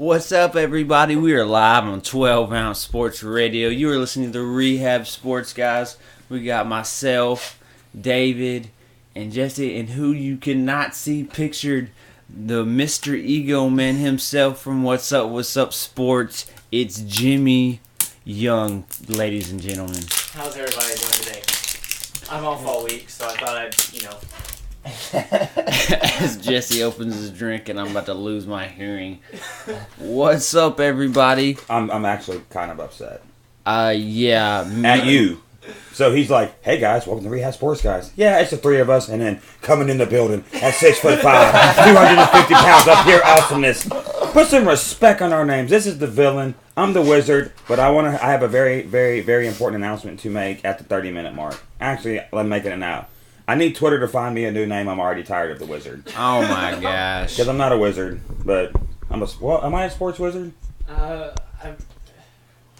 What's up, everybody? We are live on 12 Ounce Sports Radio. You are listening to Rehab Sports, guys. We got myself, David, and Jesse, and who you cannot see pictured, the Mr. Ego Man himself from What's Up Sports. It's Jimmy Young, ladies and gentlemen. How's everybody doing today? I'm off all week, so I thought I'd, As Jesse opens his drink and I'm about to lose my hearing. What's up, everybody? I'm actually kind of upset. Yeah. At you. So he's like, hey guys, welcome to Rehab Sports, guys. Yeah, it's the three of us, and then coming in the building at 6'5", 250 pounds up here, awesomeness. Put some respect on our names. This is the villain. I'm the wizard, but I have a very, very, very important announcement to make at the 30-minute mark. Actually, I'm making it now. I need Twitter to find me a new name. I'm already tired of the wizard. Oh my gosh. Because I'm not a wizard, but am I a sports wizard? I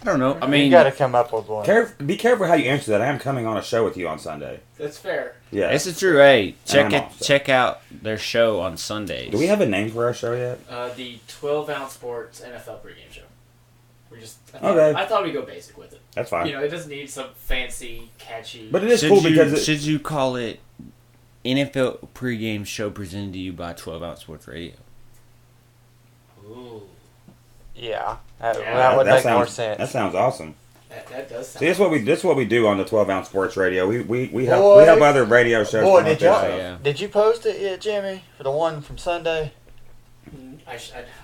don't know. I mean, you got to come up with one. Be careful how you answer that. I am coming on a show with you on Sunday. that's fair. Yeah. it's true. Hey, check out their show on Sundays. Do we have a name for our show yet? The 12 Ounce Sports NFL pregame show. I thought we'd go basic with it. That's fine. It doesn't need some fancy, catchy. But it is cool because should you call it NFL pregame show presented to you by 12 Ounce Sports Radio? Ooh. Yeah, that would make more sense. That sounds awesome. That does sound See, this is what we do on the 12 Ounce Sports Radio. We help other radio shows. Boy, promote their stuff. did you post it yet, Jimmy, for the one from Sunday? I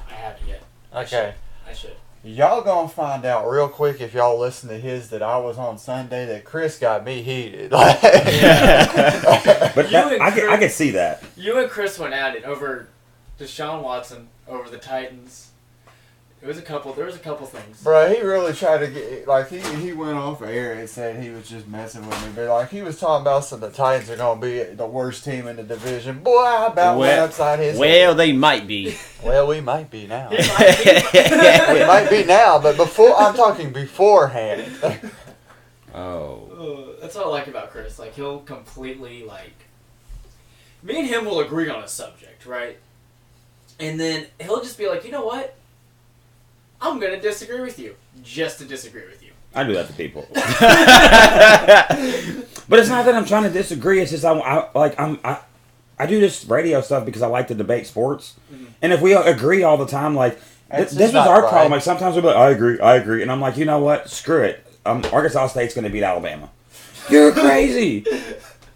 haven't yet. Okay. I should. Y'all gonna find out real quick if y'all listen to his that I was on Sunday that Chris got me heated. But I can see that. You and Chris went at it over Deshaun Watson, over the Titans. There was a couple things. Bro, he really tried to get, he went off air and said he was just messing with me. But, he was talking about the Titans are going to be the worst team in the division. Boy, I about went upside his Well, head. they might be. Well, we might be now. It might be. We might be now, but I'm talking beforehand. Oh. That's what I like about Chris. He'll completely, me and him will agree on a subject, right? And then he'll just be like, you know what? I'm going to disagree with you. Just to disagree with you. I do that to people. But it's not that I'm trying to disagree. It's just I do this radio stuff because I like to debate sports. Mm-hmm. And if we agree all the time, this was our right. problem. Sometimes we'll be like, I agree. And I'm like, you know what? Screw it. Arkansas State's going to beat Alabama. You're crazy.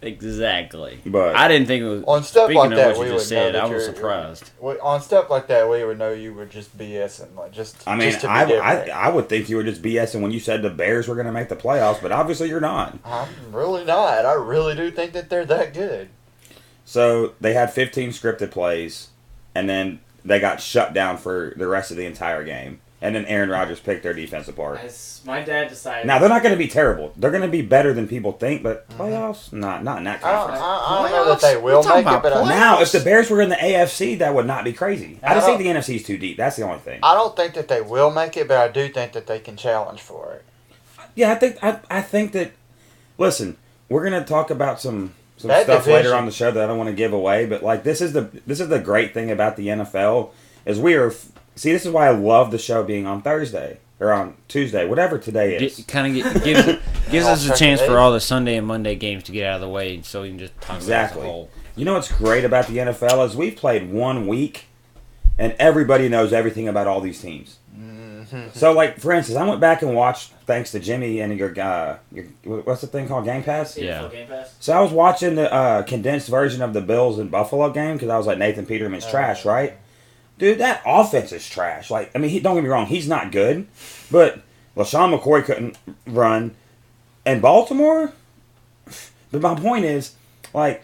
Exactly. But I didn't think it was. On stuff speaking like that, of what we you would just said, know I that was you're- surprised. On stuff like that, we would know you were just BSing. I mean, just to be different. I would think you were just BSing when you said the Bears were going to make the playoffs, but obviously you're not. I'm really not. I really do think that they're that good. So they had 15 scripted plays, and then they got shut down for the rest of the entire game. And then Aaron Rodgers picked their defense apart. As my dad decided. Now, they're not going to be terrible. They're going to be better than people think, but playoffs? Not in that conference. I don't know that they will make it, but Now, if the Bears were in the AFC, that would not be crazy. I just think the NFC is too deep. That's the only thing. I don't think that they will make it, but I do think that they can challenge for it. Yeah, I think that. Listen, we're going to talk about some That stuff division. later on the show that I don't want to give away, but this is the great thing about the NFL is we are. See, this is why I love the show being on Thursday or on Tuesday, whatever today is. Gives us a chance for all the Sunday and Monday games to get out of the way, so we can just talk about it as a whole. You know what's great about the NFL is we've played 1 week, and everybody knows everything about all these teams. Mm-hmm. So, for instance, I went back and watched, thanks to Jimmy and your what's the thing called, Game Pass? Yeah. Game Pass. So I was watching the condensed version of the Bills and Buffalo game because I was like, Nathan Peterman's trash, right? Dude, that offense is trash. Don't get me wrong, he's not good, but LaShawn McCoy couldn't run, and Baltimore. But my point is, I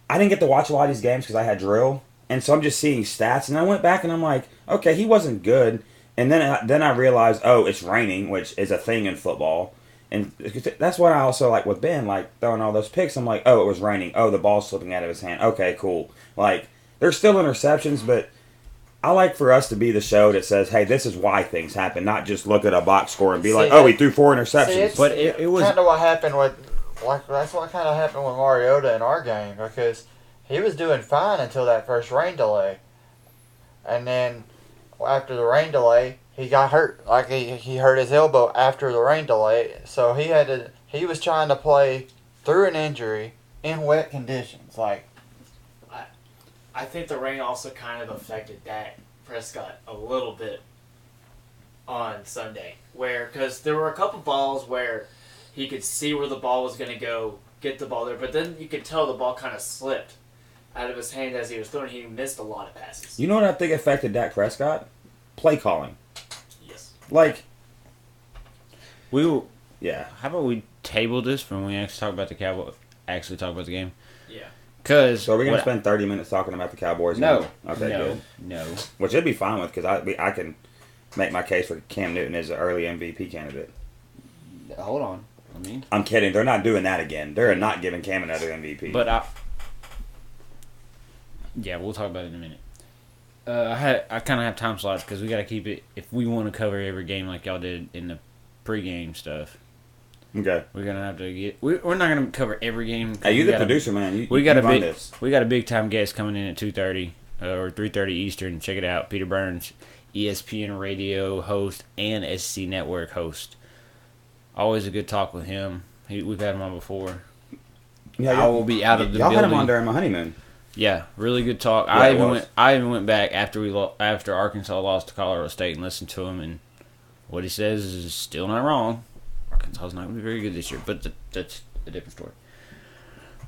didn't get to watch a lot of these games because I had drill, and so I'm just seeing stats. And I went back and I'm like, okay, he wasn't good. And then I realized, oh, it's raining, which is a thing in football, and that's what I also like with Ben, throwing all those picks. I'm like, oh, it was raining. Oh, the ball's slipping out of his hand. Okay, cool. There's still interceptions, but I like for us to be the show that says, hey, this is why things happen, not just look at a box score and be he threw 4 interceptions. But it was kind of what happened with, that's what kind of happened with Mariota in our game, because he was doing fine until that first rain delay. And then after the rain delay, he got hurt. Like he hurt his elbow after the rain delay, so he was trying to play through an injury in wet conditions. Like, I think the rain also kind of affected Dak Prescott a little bit on Sunday, because there were a couple balls where he could see where the ball was going to go, get the ball there, but then you could tell the ball kind of slipped out of his hand as he was throwing. He missed a lot of passes. You know what I think affected Dak Prescott? Play calling. Yes. Like, We will. yeah. How about we table this for when we actually talk about the Cowboys? Actually talk about the game. Yeah. Cause So are we gonna spend 30 minutes talking about the Cowboys? No. Okay, no. good. No. Which I'd be fine with because I can make my case for Cam Newton as an early MVP candidate. Hold on. I mean. I'm kidding. They're not doing that again. They're not giving Cam another MVP. But yeah, we'll talk about it in a minute. I kind of have time slots because we got to keep it. If we want to cover every game like y'all did in the pregame stuff, okay. we're gonna have to get. We're not gonna cover every game. Hey, you're the producer, man. We got you a run big. this. We got a big time guest coming in at 2:30 or 3:30 Eastern. Check it out, Peter Burns, ESPN radio host and SC Network host. Always a good talk with him. We've had him on before. Yeah, I will be out of the y'all building. had him on during my honeymoon. Yeah, really good talk. Yeah, I even went back after Arkansas lost to Colorado State and listened to him, and what he says is still not wrong. Arkansas's not going to be very good this year, but that's a different story.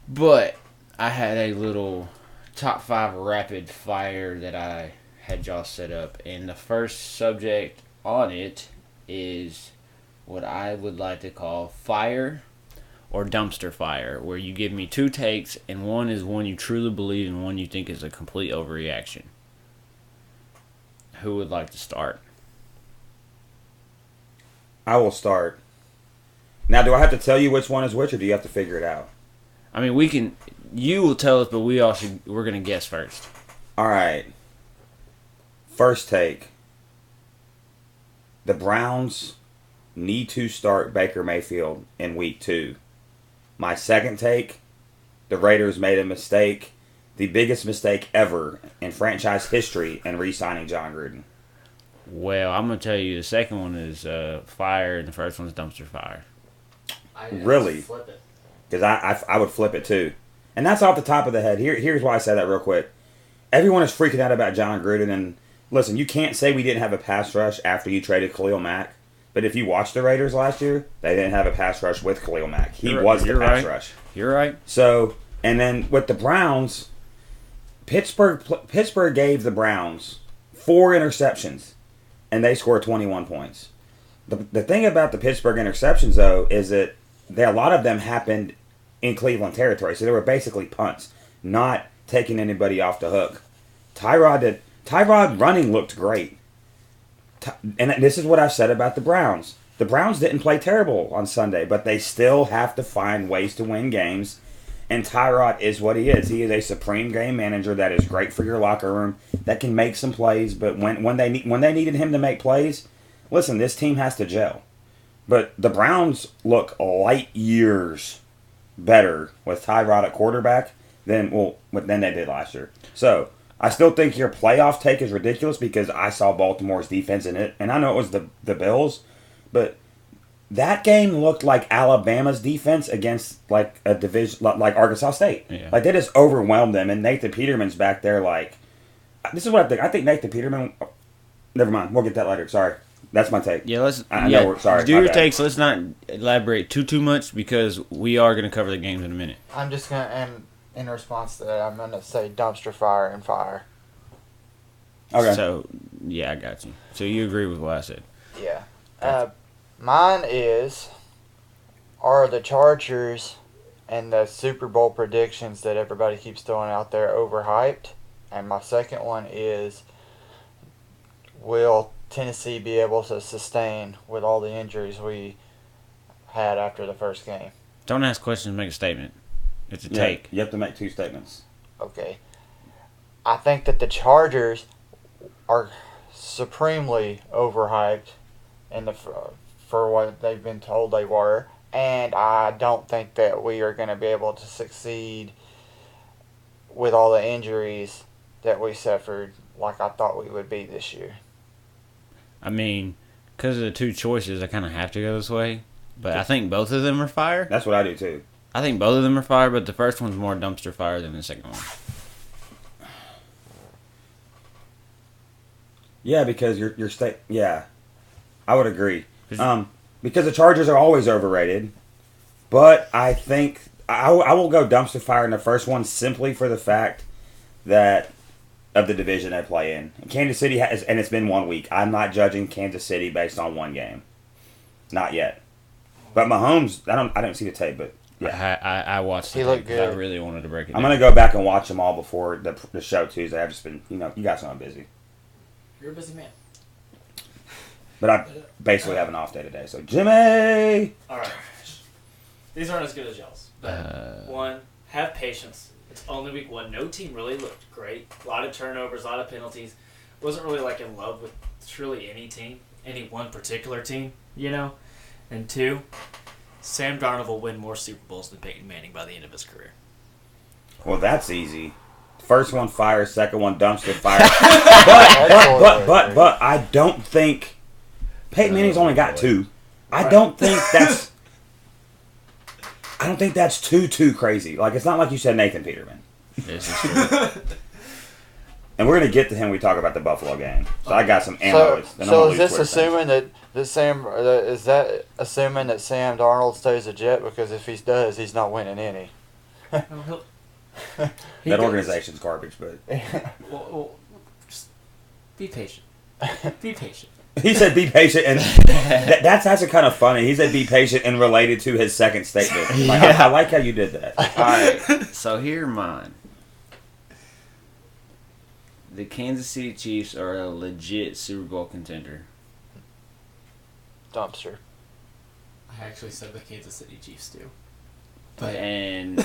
But I had a little top 5 rapid fire that I had y'all set up, and the first subject on it is what I would like to call fire or dumpster fire, where you give me 2 takes, and one is one you truly believe and one you think is a complete overreaction. Who would like to start? I will start. Now, do I have to tell you which one is which, or do you have to figure it out? I mean, we can. You will tell us, but we're gonna guess first. All right. First take. The Browns need to start Baker Mayfield in week 2. My second take, the Raiders made a mistake, the biggest mistake ever in franchise history in re-signing John Gruden. Well, I'm gonna tell you, the second one is fire, and the first one is dumpster fire. Really? Flip it. Because I would flip it too. And that's off the top of the head. Here's why I say that real quick. Everyone is freaking out about John Gruden, and listen, you can't say we didn't have a pass rush after you traded Khalil Mack. But if you watched the Raiders last year, they didn't have a pass rush with Khalil Mack. He was the pass rush. You're right. So, and then with the Browns, Pittsburgh gave the Browns 4 interceptions, and they scored 21 points. The thing about the Pittsburgh interceptions, though, is that a lot of them happened in Cleveland territory. So they were basically punts, not taking anybody off the hook. Tyrod running looked great. And this is what I've said about the Browns. The Browns didn't play terrible on Sunday, but they still have to find ways to win games. And Tyrod is what he is. He is a supreme game manager that is great for your locker room, that can make some plays. But when they needed him to make plays, listen, this team has to gel. But the Browns look light years better with Tyrod at quarterback than they did last year. So I still think your playoff take is ridiculous because I saw Baltimore's defense in it, and I know it was the Bills, but that game looked like Alabama's defense against like a division like Arkansas State. Yeah. Like they just overwhelmed them, and Nathan Peterman's back there. Like, this is what I think. I think Nathan Peterman. Never mind. We'll get that later. Sorry, that's my take. Yeah, let's. I know. Sorry. Do your takes. Let's not elaborate too much because we are going to cover the games in a minute. I'm just gonna, and in response to that, I'm gonna say dumpster fire and fire. Okay. So, yeah, I got you. So you agree with what I said? Yeah. Mine are the Chargers and the Super Bowl predictions that everybody keeps throwing out there overhyped. And my second one is, will Tennessee be able to sustain with all the injuries we had after the first game? Don't ask questions, make a statement. It's a take. You have to make 2 statements. Okay. I think that the Chargers are supremely overhyped for what they've been told they were, and I don't think that we are going to be able to succeed with all the injuries that we suffered like I thought we would be this year. I mean, because of the two choices, I kind of have to go this way. But I think both of them are fire. That's what I do too. I think both of them are fire, but the first one's more dumpster fire than the second one. Yeah, because your state. Yeah, I would agree. Because the Chargers are always overrated, but I think I will go dumpster fire in the first one simply for the fact that of the division they play in. Kansas City has, and it's been 1 week. I'm not judging Kansas City based on one game, not yet. But Mahomes, I don't see the tape, but yeah, I watched it. He looked good. I really wanted to break it. I'm down. gonna go back and watch them all before the show Tuesday. I've just been, you guys know I'm busy. You're a busy man. But I basically have an off day today. So, Jimmy! All right. These aren't as good as y'all's. But one, have patience. It's only week 1. No team really looked great. A lot of turnovers, a lot of penalties. Wasn't really like in love with truly any team, any one particular team, And 2, Sam Darnold will win more Super Bowls than Peyton Manning by the end of his career. Well, that's easy. First one fire, second one dumpster fire. but I don't think Peyton Manning's only got 2. I don't think that's too crazy. Like, it's not like you said Nathan Peterman. This is true. And we're gonna get to him when we talk about the Buffalo game. So I got some ammo. So is this assuming that Sam Darnold stays a Jet? Because if he does, he's not winning any. That organization's garbage, but Well, just be patient. Be patient. he said be patient, and that's actually kind of funny. He said be patient and related to his second statement. Like, Yeah. I like how you did that. All right, so here are mine. The Kansas City Chiefs are a legit Super Bowl contender. Dumpster. I actually said the Kansas City Chiefs do. And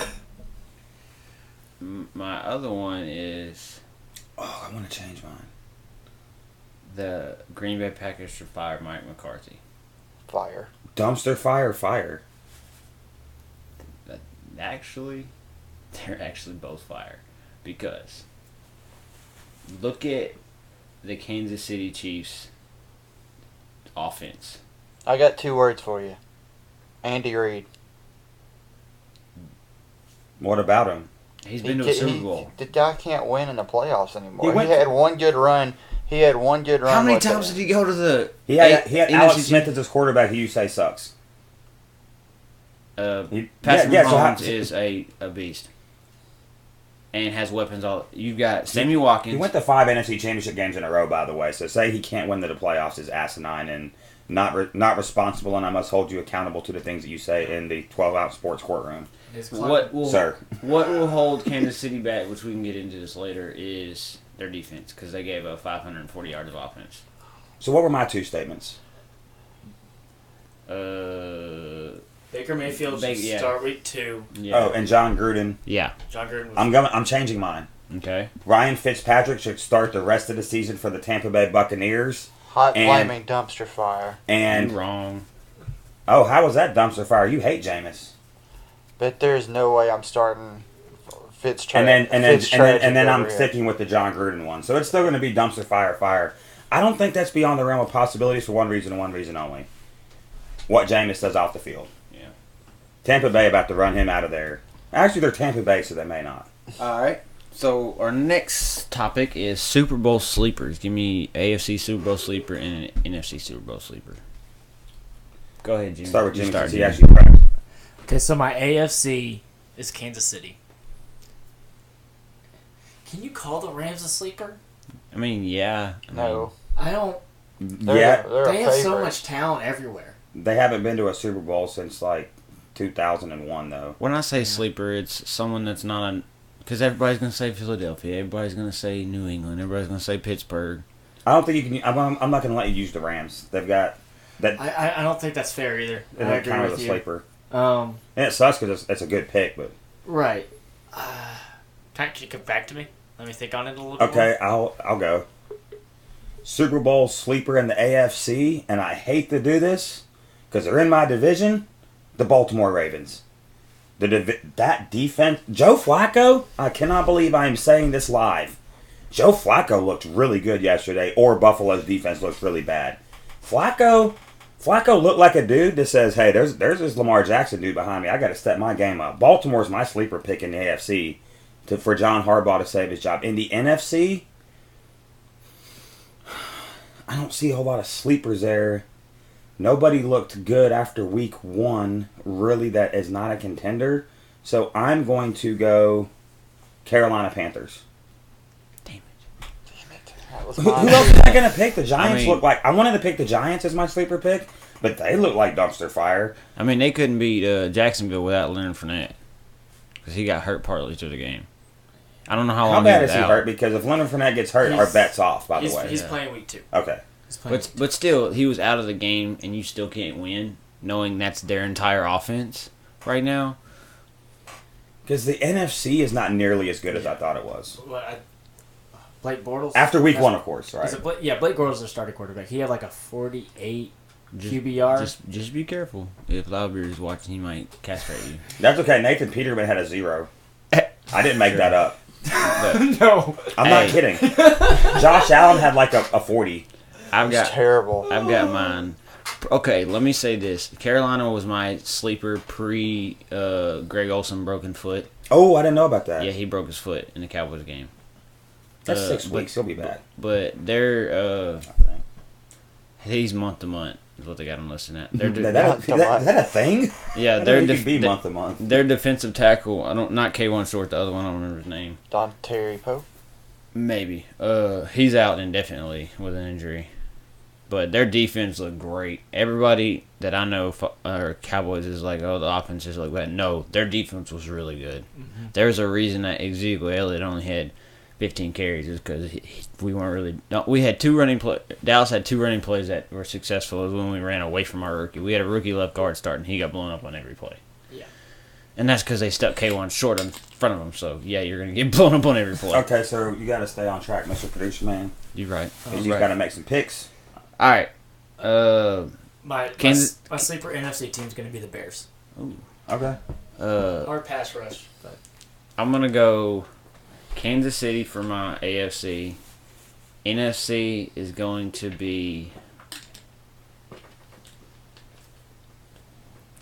my other one is Oh, I want to change mine. the Green Bay Packers to fire Mike McCarthy. Fire. Dumpster fire. Actually, they're actually both fire. Because look at the Kansas City Chiefs offense. I got 2 words for you. Andy Reid. What about him? He's been to a Super Bowl. The guy can't win in the playoffs anymore. He He had one good run. How many times did he go to the... He had NFC Alex Smith as his quarterback who you say sucks. Patrick yeah, so Mahomes is a beast. And has weapons all... You've got Sammy Watkins. He went to 5 NFC Championship games in a row, by the way. So say he can't win the playoffs is asinine and not responsible, and I must hold you accountable to the things that you say in the 12-ounce sports courtroom. What Sir. What will hold Kansas City back, which we can get into this later, is their defense, because they gave up 540 yards of offense. So what were my 2 statements? Baker Mayfield should start week 2. Yeah. Oh, and John Gruden. Yeah. John Gruden was... I'm changing mine. Okay. Ryan Fitzpatrick should start the rest of the season for the Tampa Bay Buccaneers. Hot flaming dumpster fire. And You're wrong. oh, how was that dumpster fire? You hate Jameis. But there's no way I'm starting And then I'm over here. sticking with the John Gruden one. So it's still going to be dumpster fire. I don't think that's beyond the realm of possibilities for one reason and one reason only. What Jameis does off the field. Yeah. Tampa Bay about to run him out of there. Actually, they're Tampa Bay, so they may not. All right. So our next topic is Super Bowl sleepers. Give me AFC Super Bowl sleeper and an NFC Super Bowl sleeper. Go ahead, Jimmy. Start with You Jimmy start, since he Jimmy. actually prepped. Okay, so my AFC is Kansas City. Can you call the Rams a sleeper? I mean, yeah. No. I don't... Yeah, They're They a have so favorite. much talent everywhere. they haven't been to a Super Bowl since like 2001, though. When I say sleeper, it's someone that's not a... Because everybody's going to say Philadelphia. Everybody's going to say New England. Everybody's going to say Pittsburgh. I don't think you can. I'm not going to let you use the Rams. They've got that. I don't think that's fair either. I They agree count as with a you. sleeper. Um, And it sucks because it's a good pick, but right. Can you come back to me? Let me think on it a little bit okay, I'll go. Super Bowl sleeper in the AFC, and I hate to do this because they're in my division. The Baltimore Ravens. That defense, Joe Flacco. I cannot believe I am saying this live, Joe Flacco looked really good yesterday, or Buffalo's defense looked really bad. Flacco looked like a dude that says, hey, there's this Lamar Jackson dude behind me. I got to step my game up. Baltimore's my sleeper pick in the AFC for John Harbaugh to save his job. In the NFC, I don't see a whole lot of sleepers there. Nobody looked good after week 1, really, that is not a contender. So I'm going to go Carolina Panthers. Who else was I going to pick? The Giants look like... I wanted to pick the Giants as my sleeper pick, but they look like dumpster fire. I mean, they couldn't beat Jacksonville without Leonard Fournette because he got hurt partly through the game. I don't know how long. How bad is he hurt? Because if Leonard Fournette gets hurt, our bet's off, by the way. He's playing week 2. Okay. But still, he was out of the game, and you still can't win, knowing that's their entire offense right now. Because the NFC is not nearly as good as I thought it was. Blake Bortles? After week 1, of course, right? Blake Bortles is their starting quarterback. He had like a 48 QBR. Just be careful. If Loudbeard is watching, he might castrate you. That's okay. Nathan Peterman had a 0. I didn't make that up. No. I'm not kidding. Josh Allen had like a 40. It's terrible. I've got mine. Okay, let me say this. Carolina was my sleeper pre Greg Olsen broken foot. Oh, I didn't know about that. Yeah, he broke his foot in the Cowboys game. That's 6 weeks. He'll be back. But they're he's month to month is what they got him listed at. Is that a thing? Yeah, they're be month to month. Their defensive tackle, not K1 Short, the other one, I don't remember his name. Don Terry Pope? Maybe. He's out indefinitely with an injury. But their defense looked great. Everybody that I know Cowboys is like, oh, the offense is like that. No, their defense was really good. Mm-hmm. There's a reason that Ezekiel Elliott only had 15 carries is because we weren't really. No, we had 2 running plays. Dallas had 2 running plays that were successful when we ran away from our rookie. We had a rookie left guard starting. He got blown up on every play. Yeah. And that's because they stuck K1 Short in front of him. So, yeah, you're going to get blown up on every play. Okay, so you got to stay on track, Mr. Producer Man. You're right. You got to make some picks. All right. My sleeper NFC team is going to be the Bears. Ooh. Okay. Our pass rush. But. I'm going to go Kansas City for my AFC. NFC is going to be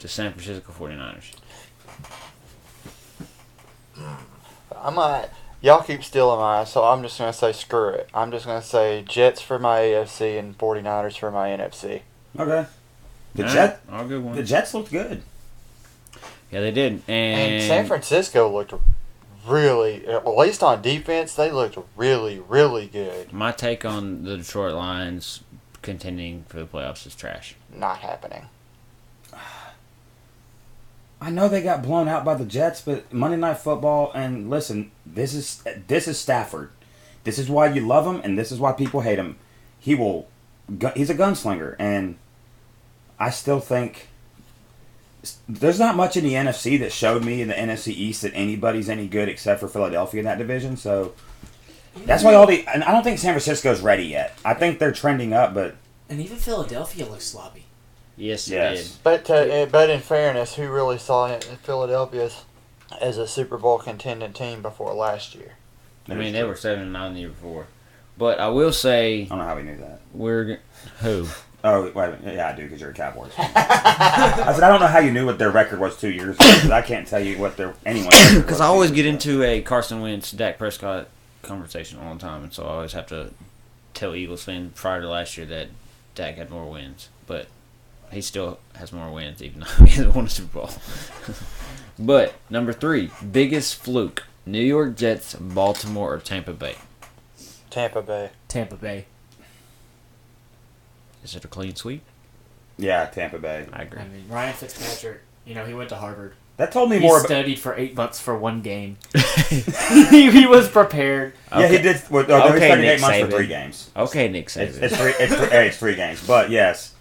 the San Francisco 49ers. Y'all keep stealing mine, so I'm just going to say screw it. I'm just going to say Jets for my AFC and 49ers for my NFC. Okay. The Jets looked good. Yeah, they did. And San Francisco looked really, at least on defense, they looked really, really good. My take on the Detroit Lions contending for the playoffs is trash. Not happening. I know they got blown out by the Jets, but Monday Night Football, and listen, this is Stafford. This is why you love him, and this is why people hate him. He's a gunslinger, and I still think there's not much in the NFC that showed me in the NFC East that anybody's any good except for Philadelphia in that division. So that's why and I don't think San Francisco's ready yet. I think they're trending up, but and even Philadelphia looks sloppy. Yes, it did. But in fairness, who really saw Philadelphia as a Super Bowl contending team before last year? I mean, they were 7-9 the year before. But I will say, I don't know how we knew that. Who? Oh, wait a minute. Yeah, I do, because you're a Cowboys fan. I said, I don't know how you knew what their record was 2 years ago, because I can't tell you what anyone's record was. Because I always get into a Carson Wentz, Dak Prescott conversation all the time, and so I always have to tell Eagles fans prior to last year that Dak had more wins. But he still has more wins, even though he hasn't won a Super Bowl. But, number 3, biggest fluke. New York Jets, Baltimore, or Tampa Bay? Tampa Bay. Tampa Bay. Is it a clean sweep? Yeah, Tampa Bay. I agree. I mean, Ryan Fitzpatrick, he went to Harvard. That told me he more. He studied for 8 months for one game. he was prepared. Yeah, he did. He studied 8 months for 3 games. Okay, Nick Saban. It's 3 games. But yes,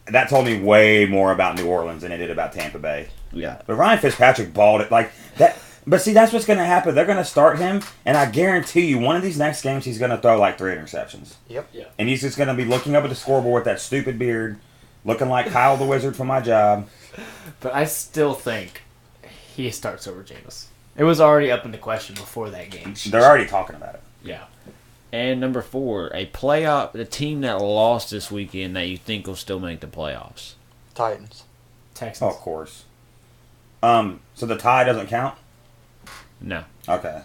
that told me way more about New Orleans than it did about Tampa Bay. Yeah. But Ryan Fitzpatrick balled it like that. But see, that's what's going to happen. They're going to start him, and I guarantee you, one of these next games, he's going to throw like 3 interceptions. Yep. Yeah. And he's just going to be looking up at the scoreboard with that stupid beard, looking like Kyle the Wizard from my job. But I still think he starts over Jameis. It was already up in the question before that game. They're already talking about it. Yeah. And number 4, the team that lost this weekend that you think will still make the playoffs. Titans. Texans. Oh, of course. So the tie doesn't count? No. Okay.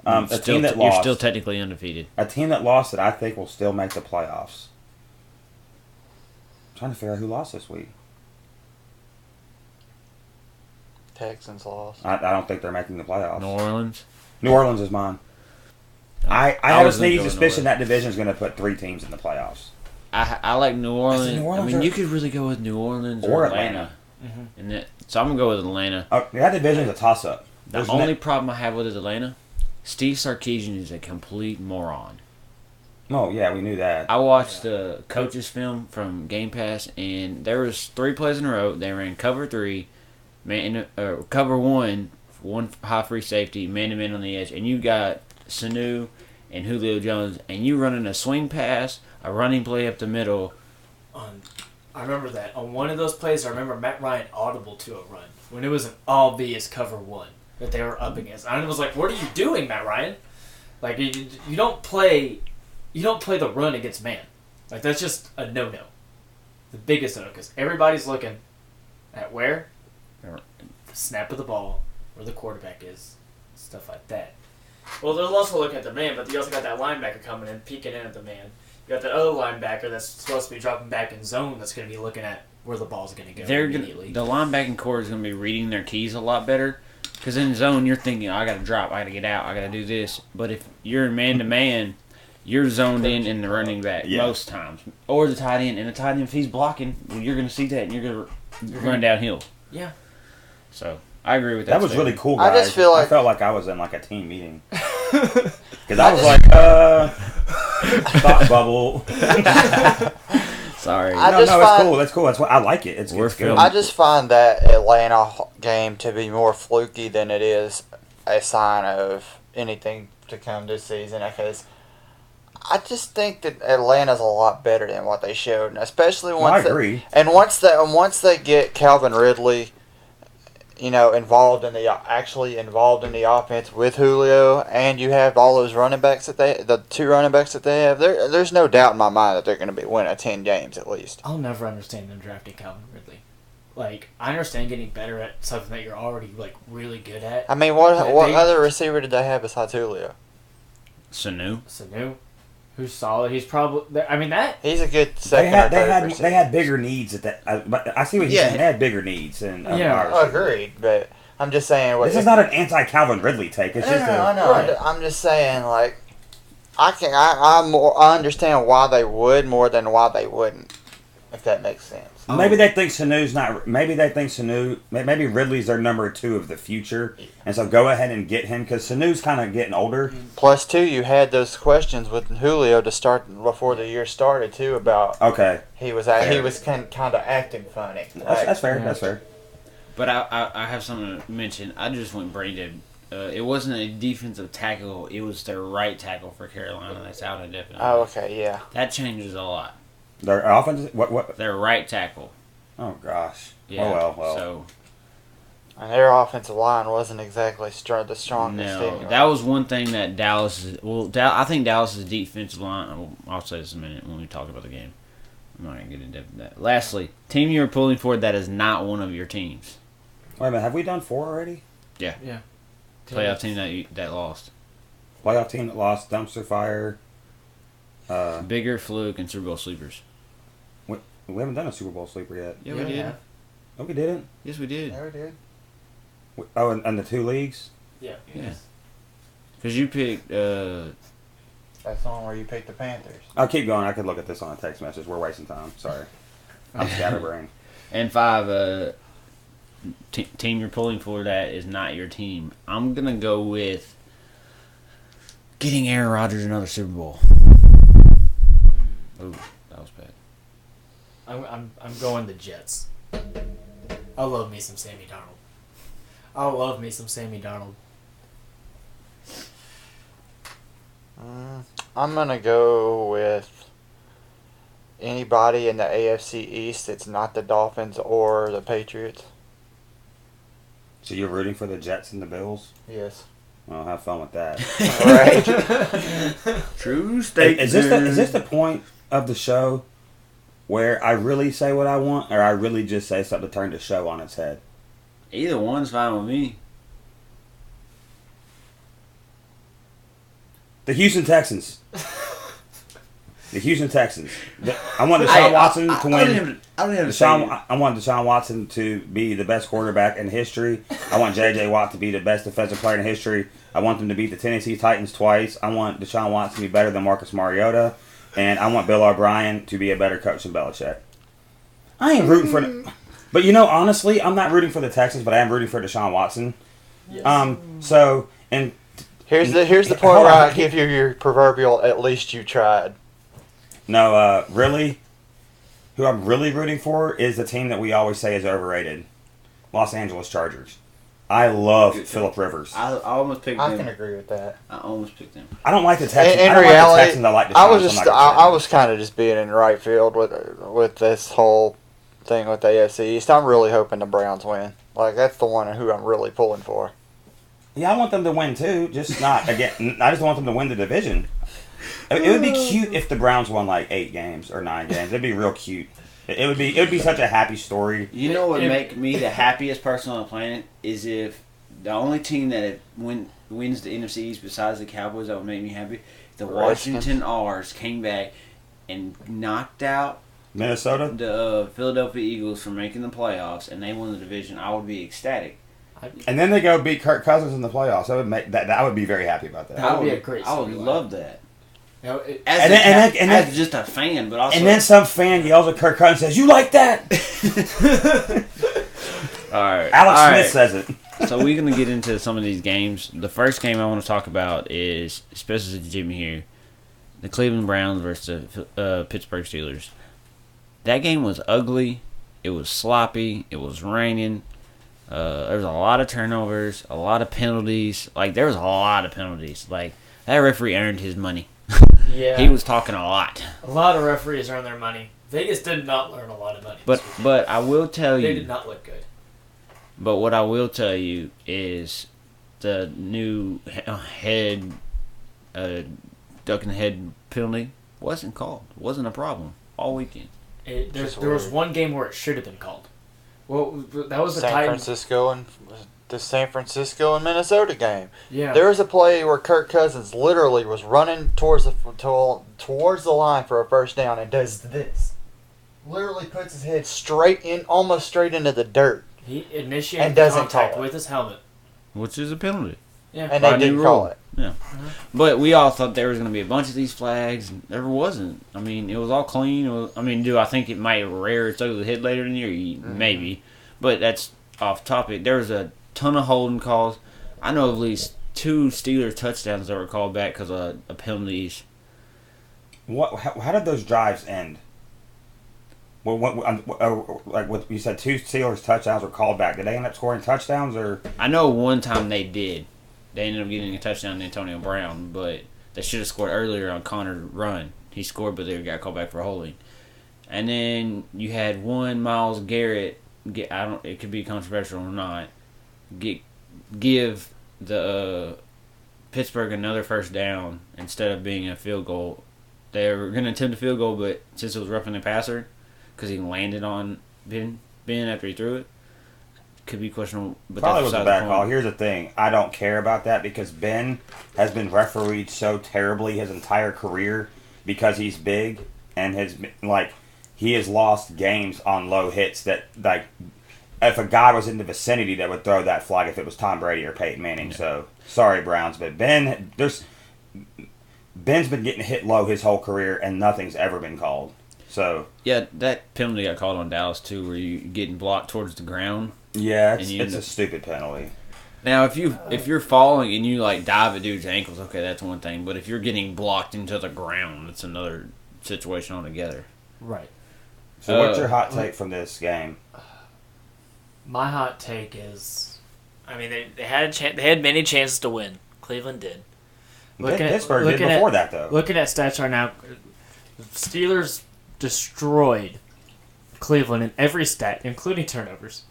A team that You're lost. still technically undefeated. A team that lost that I think will still make the playoffs. I'm trying to figure out who lost this week. Texans lost. I don't think they're making the playoffs. New Orleans. New Orleans is mine. I I have a was gonna sneaky go with suspicion New that division is going to put 3 teams in the playoffs. I like New Orleans. New Orleans I mean, or- you could really go with New Orleans Or or Atlanta. Atlanta. So I'm going to go with Atlanta. That division is a toss-up. The only problem I have with Atlanta, Steve Sarkisian is a complete moron. Oh, yeah, we knew that. I watched the coaches film from Game Pass, and there was 3 plays in a row. They ran cover 3, cover 1 high free safety, man-to-man on the edge, and you got Sanu and Julio Jones, and you running a swing pass, a running play up the middle. I remember that. On one of those plays, I remember Matt Ryan audible to a run when it was an obvious cover 1 that they were up against. I was like, what are you doing, Matt Ryan? Like, you don't play the run against man. Like, that's just a no-no. The biggest no-no, because everybody's looking at where? The snap of the ball, where the quarterback is, stuff like that. Well, they'll also look at the man, but you also got that linebacker coming in, peeking in at the man. You got that other linebacker that's supposed to be dropping back in zone that's going to be looking at where the ball's going to go immediately. The linebacking core is going to be reading their keys a lot better. Because in zone, you're thinking, I got to drop, I got to get out, I got to do this. But if you're in man-to-man, you're zoned in the running back most times. Or the tight end. And the tight end, if he's blocking, well, you're going to see that and you're going to run downhill. Yeah. So, I agree with that. That was really cool, guys. I just feel like- I felt like I was in like a team meeting. Because I was like, thought bubble. Sorry. I No, just it's find- cool. That's cool. That's what I like it. It's good. filming. I just find that Atlanta game to be more fluky than it is a sign of anything to come this season, because I just think that Atlanta's a lot better than what they showed, and especially once I agree. once they get Calvin Ridley, involved in the offense with Julio, and you have all those running backs the 2 running backs that they have. There's no doubt in my mind that they're going to be winning 10 games at least. I'll never understand them drafting Calvin Ridley. Like, I understand getting better at something that you're already, like, really good at. I mean, what other receiver did they have besides Julio? Sanu. Sanu, who's solid. He's probably. I mean, that. He's a good second or third receiver. They had bigger needs at that. But I see what he's saying. They had bigger needs and ours. Agreed, but I'm just saying. This is not an anti-Calvin Ridley take. It's just I know. Right. I'm just saying, like, I understand why they would more than why they wouldn't, if that makes sense. Maybe they think Sanu's not. Maybe they think Maybe Ridley's their number 2 of the future, and so go ahead and get him because Sanu's kind of getting older. Plus, too, you had those questions with Julio to start before the year started too about he was kind of acting funny. That's fair. That's fair. But I have something to mention. I just went brain dead. It wasn't a defensive tackle. It was their right tackle for Carolina that's out indefinitely. Oh, okay, yeah. That changes a lot. Their offense. What? Their right tackle. Oh gosh. Yeah. Oh well. So And their offensive line wasn't exactly the strongest. no, anyway. that was one thing that Dallas is. Well, I think Dallas's defensive line. I'll say this in a minute when we talk about the game. I'm not gonna get into that. Lastly, team you were pulling for that is not one of your teams. Wait a minute. Have we done 4 already? Yeah. Playoff team that lost. Playoff team that lost. Dumpster fire. Bigger fluke and Super Bowl sleepers. We haven't done a Super Bowl sleeper yet. Yeah, we did. No, we didn't. Yes, we did. Yeah, we did. Oh, and the 2 leagues. Yeah. Yeah. Because you picked. That's the one where you picked the Panthers. I'll keep going. I could look at this on a text message. We're wasting time. Sorry. I'm scatterbrained. And 5, team you're pulling for that is not your team. I'm gonna go with getting Aaron Rodgers another Super Bowl. Ooh, that was bad. I'm going the Jets. I love me some Sammy Darnold. I'm going to go with anybody in the AFC East that's not the Dolphins or the Patriots. So you're rooting for the Jets and the Bills? Yes. Well, have fun with that. Right. True statement. Is this the point of the show where I really say what I want, or I really just say something to turn the show on its head? Either one's fine with me. The Houston Texans. The Houston Texans. I want Deshaun Watson to win. I don't have to say I want Deshaun Watson to be the best quarterback in history. I want J.J. Watt to be the best defensive player in history. I want them to beat the Tennessee Titans twice. I want Deshaun Watson to be better than Marcus Mariota. And I want Bill O'Brien to be a better coach than Belichick. I ain't rooting for... But, honestly, I'm not rooting for the Texans, but I am rooting for Deshaun Watson. Yes. So, and... Here's the point where I give you your proverbial, at least you tried. No, really, who I'm really rooting for is the team that we always say is overrated. Los Angeles Chargers. I love Phillip Rivers. I almost picked them. I can agree with that. I almost picked them. I don't like the Texans. In I don't reality, like the Texans. I like Deshaun, I was kind of just being in right field with this whole thing with the AFC East. I'm really hoping the Browns win. Like, that's the one who I'm really pulling for. Yeah, I want them to win too. Just not again. I just want them to win the division. It would be cute if the Browns won like 8 games or 9 games. It'd be real cute. It would be such a happy story. You know what would make me the happiest person on the planet is if the only team that wins the NFC East besides the Cowboys that would make me happy. The Washington R's came back and knocked out Minnesota, the Philadelphia Eagles from making the playoffs, and they won the division. I would be ecstatic. And then they go beat Kirk Cousins in the playoffs. That would make that. I would be very happy about that. That would be a great I would storyline. love that. Now, As just a fan, but also... And then some fan yells at Kirk Cousins and says, "You like that?" All right. Alex Smith says it. So we're going to get into some of these games. The first game I want to talk about is, especially to Jimmy here, the Cleveland Browns versus the Pittsburgh Steelers. That game was ugly. It was sloppy. It was raining. There was a lot of turnovers, a lot of penalties. There was a lot of penalties. That referee earned his money. Yeah. He was talking a lot. A lot of referees earn their money. Vegas did not earn a lot of money. But I will tell you... They did not look good. But what I will tell you is the new head, ducking the head penalty wasn't called. Wasn't a problem all weekend. There was one game where it should have been called. Well, that was the San Francisco and Minnesota game. Yeah. There was a play where Kirk Cousins literally was running towards the line for a first down and does this. Literally puts his head almost straight into the dirt. He initiated and doesn't contact call it. with his helmet. Which is a penalty. Yeah. And they didn't call it. Yeah. But we all thought there was going to be a bunch of these flags. And there wasn't. I mean, it was all clean. Do I think it might rear its ugly head later in the year? Maybe. But that's off topic. There was a ton of holding calls. I know of at least 2 Steelers touchdowns that were called back because of penalties. How did those drives end? What you said, 2 Steelers touchdowns were called back. Did they end up scoring touchdowns or? I know one time they did. They ended up getting a touchdown to Antonio Brown, but they should have scored earlier on Connor's run. He scored, but they got called back for holding. And then you had one Myles Garrett. It could be controversial or not. Give the Pittsburgh another first down instead of being a field goal. They were going to attempt a field goal, but since it was roughing the passer, because he landed on Ben after he threw it, could be questionable. But Probably that's was a bad call. Here's the thing: I don't care about that because Ben has been refereed so terribly his entire career because he's big and he has lost games on low hits that if a guy was in the vicinity that would throw that flag if it was Tom Brady or Peyton Manning. Yeah. So sorry, Browns, but Ben's been getting hit low his whole career and nothing's ever been called. So yeah, that penalty got called on Dallas too, where you getting blocked towards the ground. Yeah, it's a stupid penalty. Now, if you're falling and you dive at dude's ankles, okay, that's one thing. But if you're getting blocked into the ground, that's another situation altogether. Right. So what's your hot take from this game? My hot take is, they had they had many chances to win. Cleveland did. Pittsburgh did before that, though. Looking at stats right now, Steelers destroyed Cleveland in every stat, including turnovers.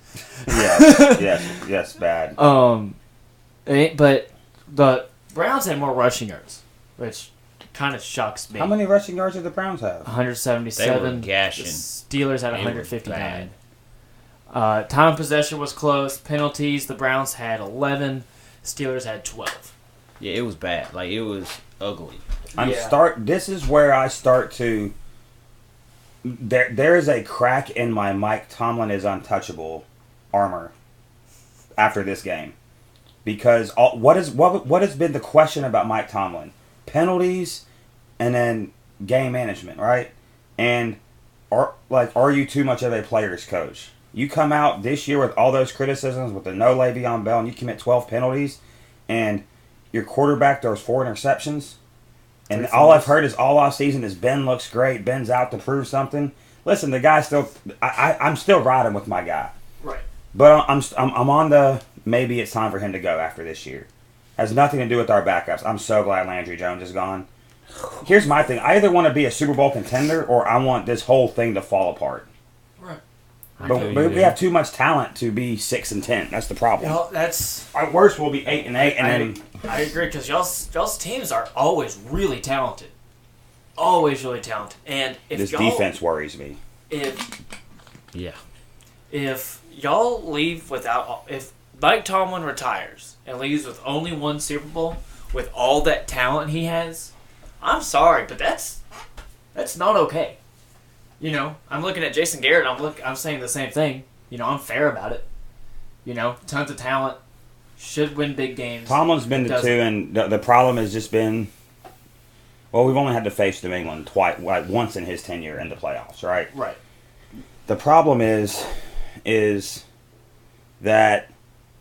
Yes, bad. But The Browns had more rushing yards, which kind of shocks me. How many rushing yards did the Browns have? 177. They were gashing. The Steelers had They were 159. Time of possession was close. Penalties, the Browns had 11. Steelers had 12. Yeah, it was bad. Like, it was ugly. This is where I start to. There is a crack in my Mike Tomlin is untouchable armor after this game, because what has been the question about Mike Tomlin? Penalties, and then game management, right? And are you too much of a player's coach? You come out this year with all those criticisms with the no Le'Veon Bell, and you commit 12 penalties, and your quarterback throws 4 interceptions. And all I've heard is all offseason is Ben looks great. Ben's out to prove something. Listen, the guy still. I'm still riding with my guy. Right. But I'm on the maybe it's time for him to go after this year. Has nothing to do with our backups. I'm so glad Landry Jones is gone. Here's my thing. I either want to be a Super Bowl contender or I want this whole thing to fall apart. Right. But we have too much talent to be 6-10. That's the problem. That's Our worst will be 8-8, and then I agree, because y'all's teams are always really talented. Always really talented. And if this y'all, defense worries me. If y'all leave without... If Mike Tomlin retires and leaves with only one Super Bowl with all that talent he has, I'm sorry, but that's not okay. You know, I'm looking at Jason Garrett, I'm saying the same thing. You know, I'm fair about it. You know, tons of talent. Should win big games. Tomlin's been to 2, and the problem has just been, well, we've only had to face New England twice, once in his tenure in the playoffs, right? Right. The problem is that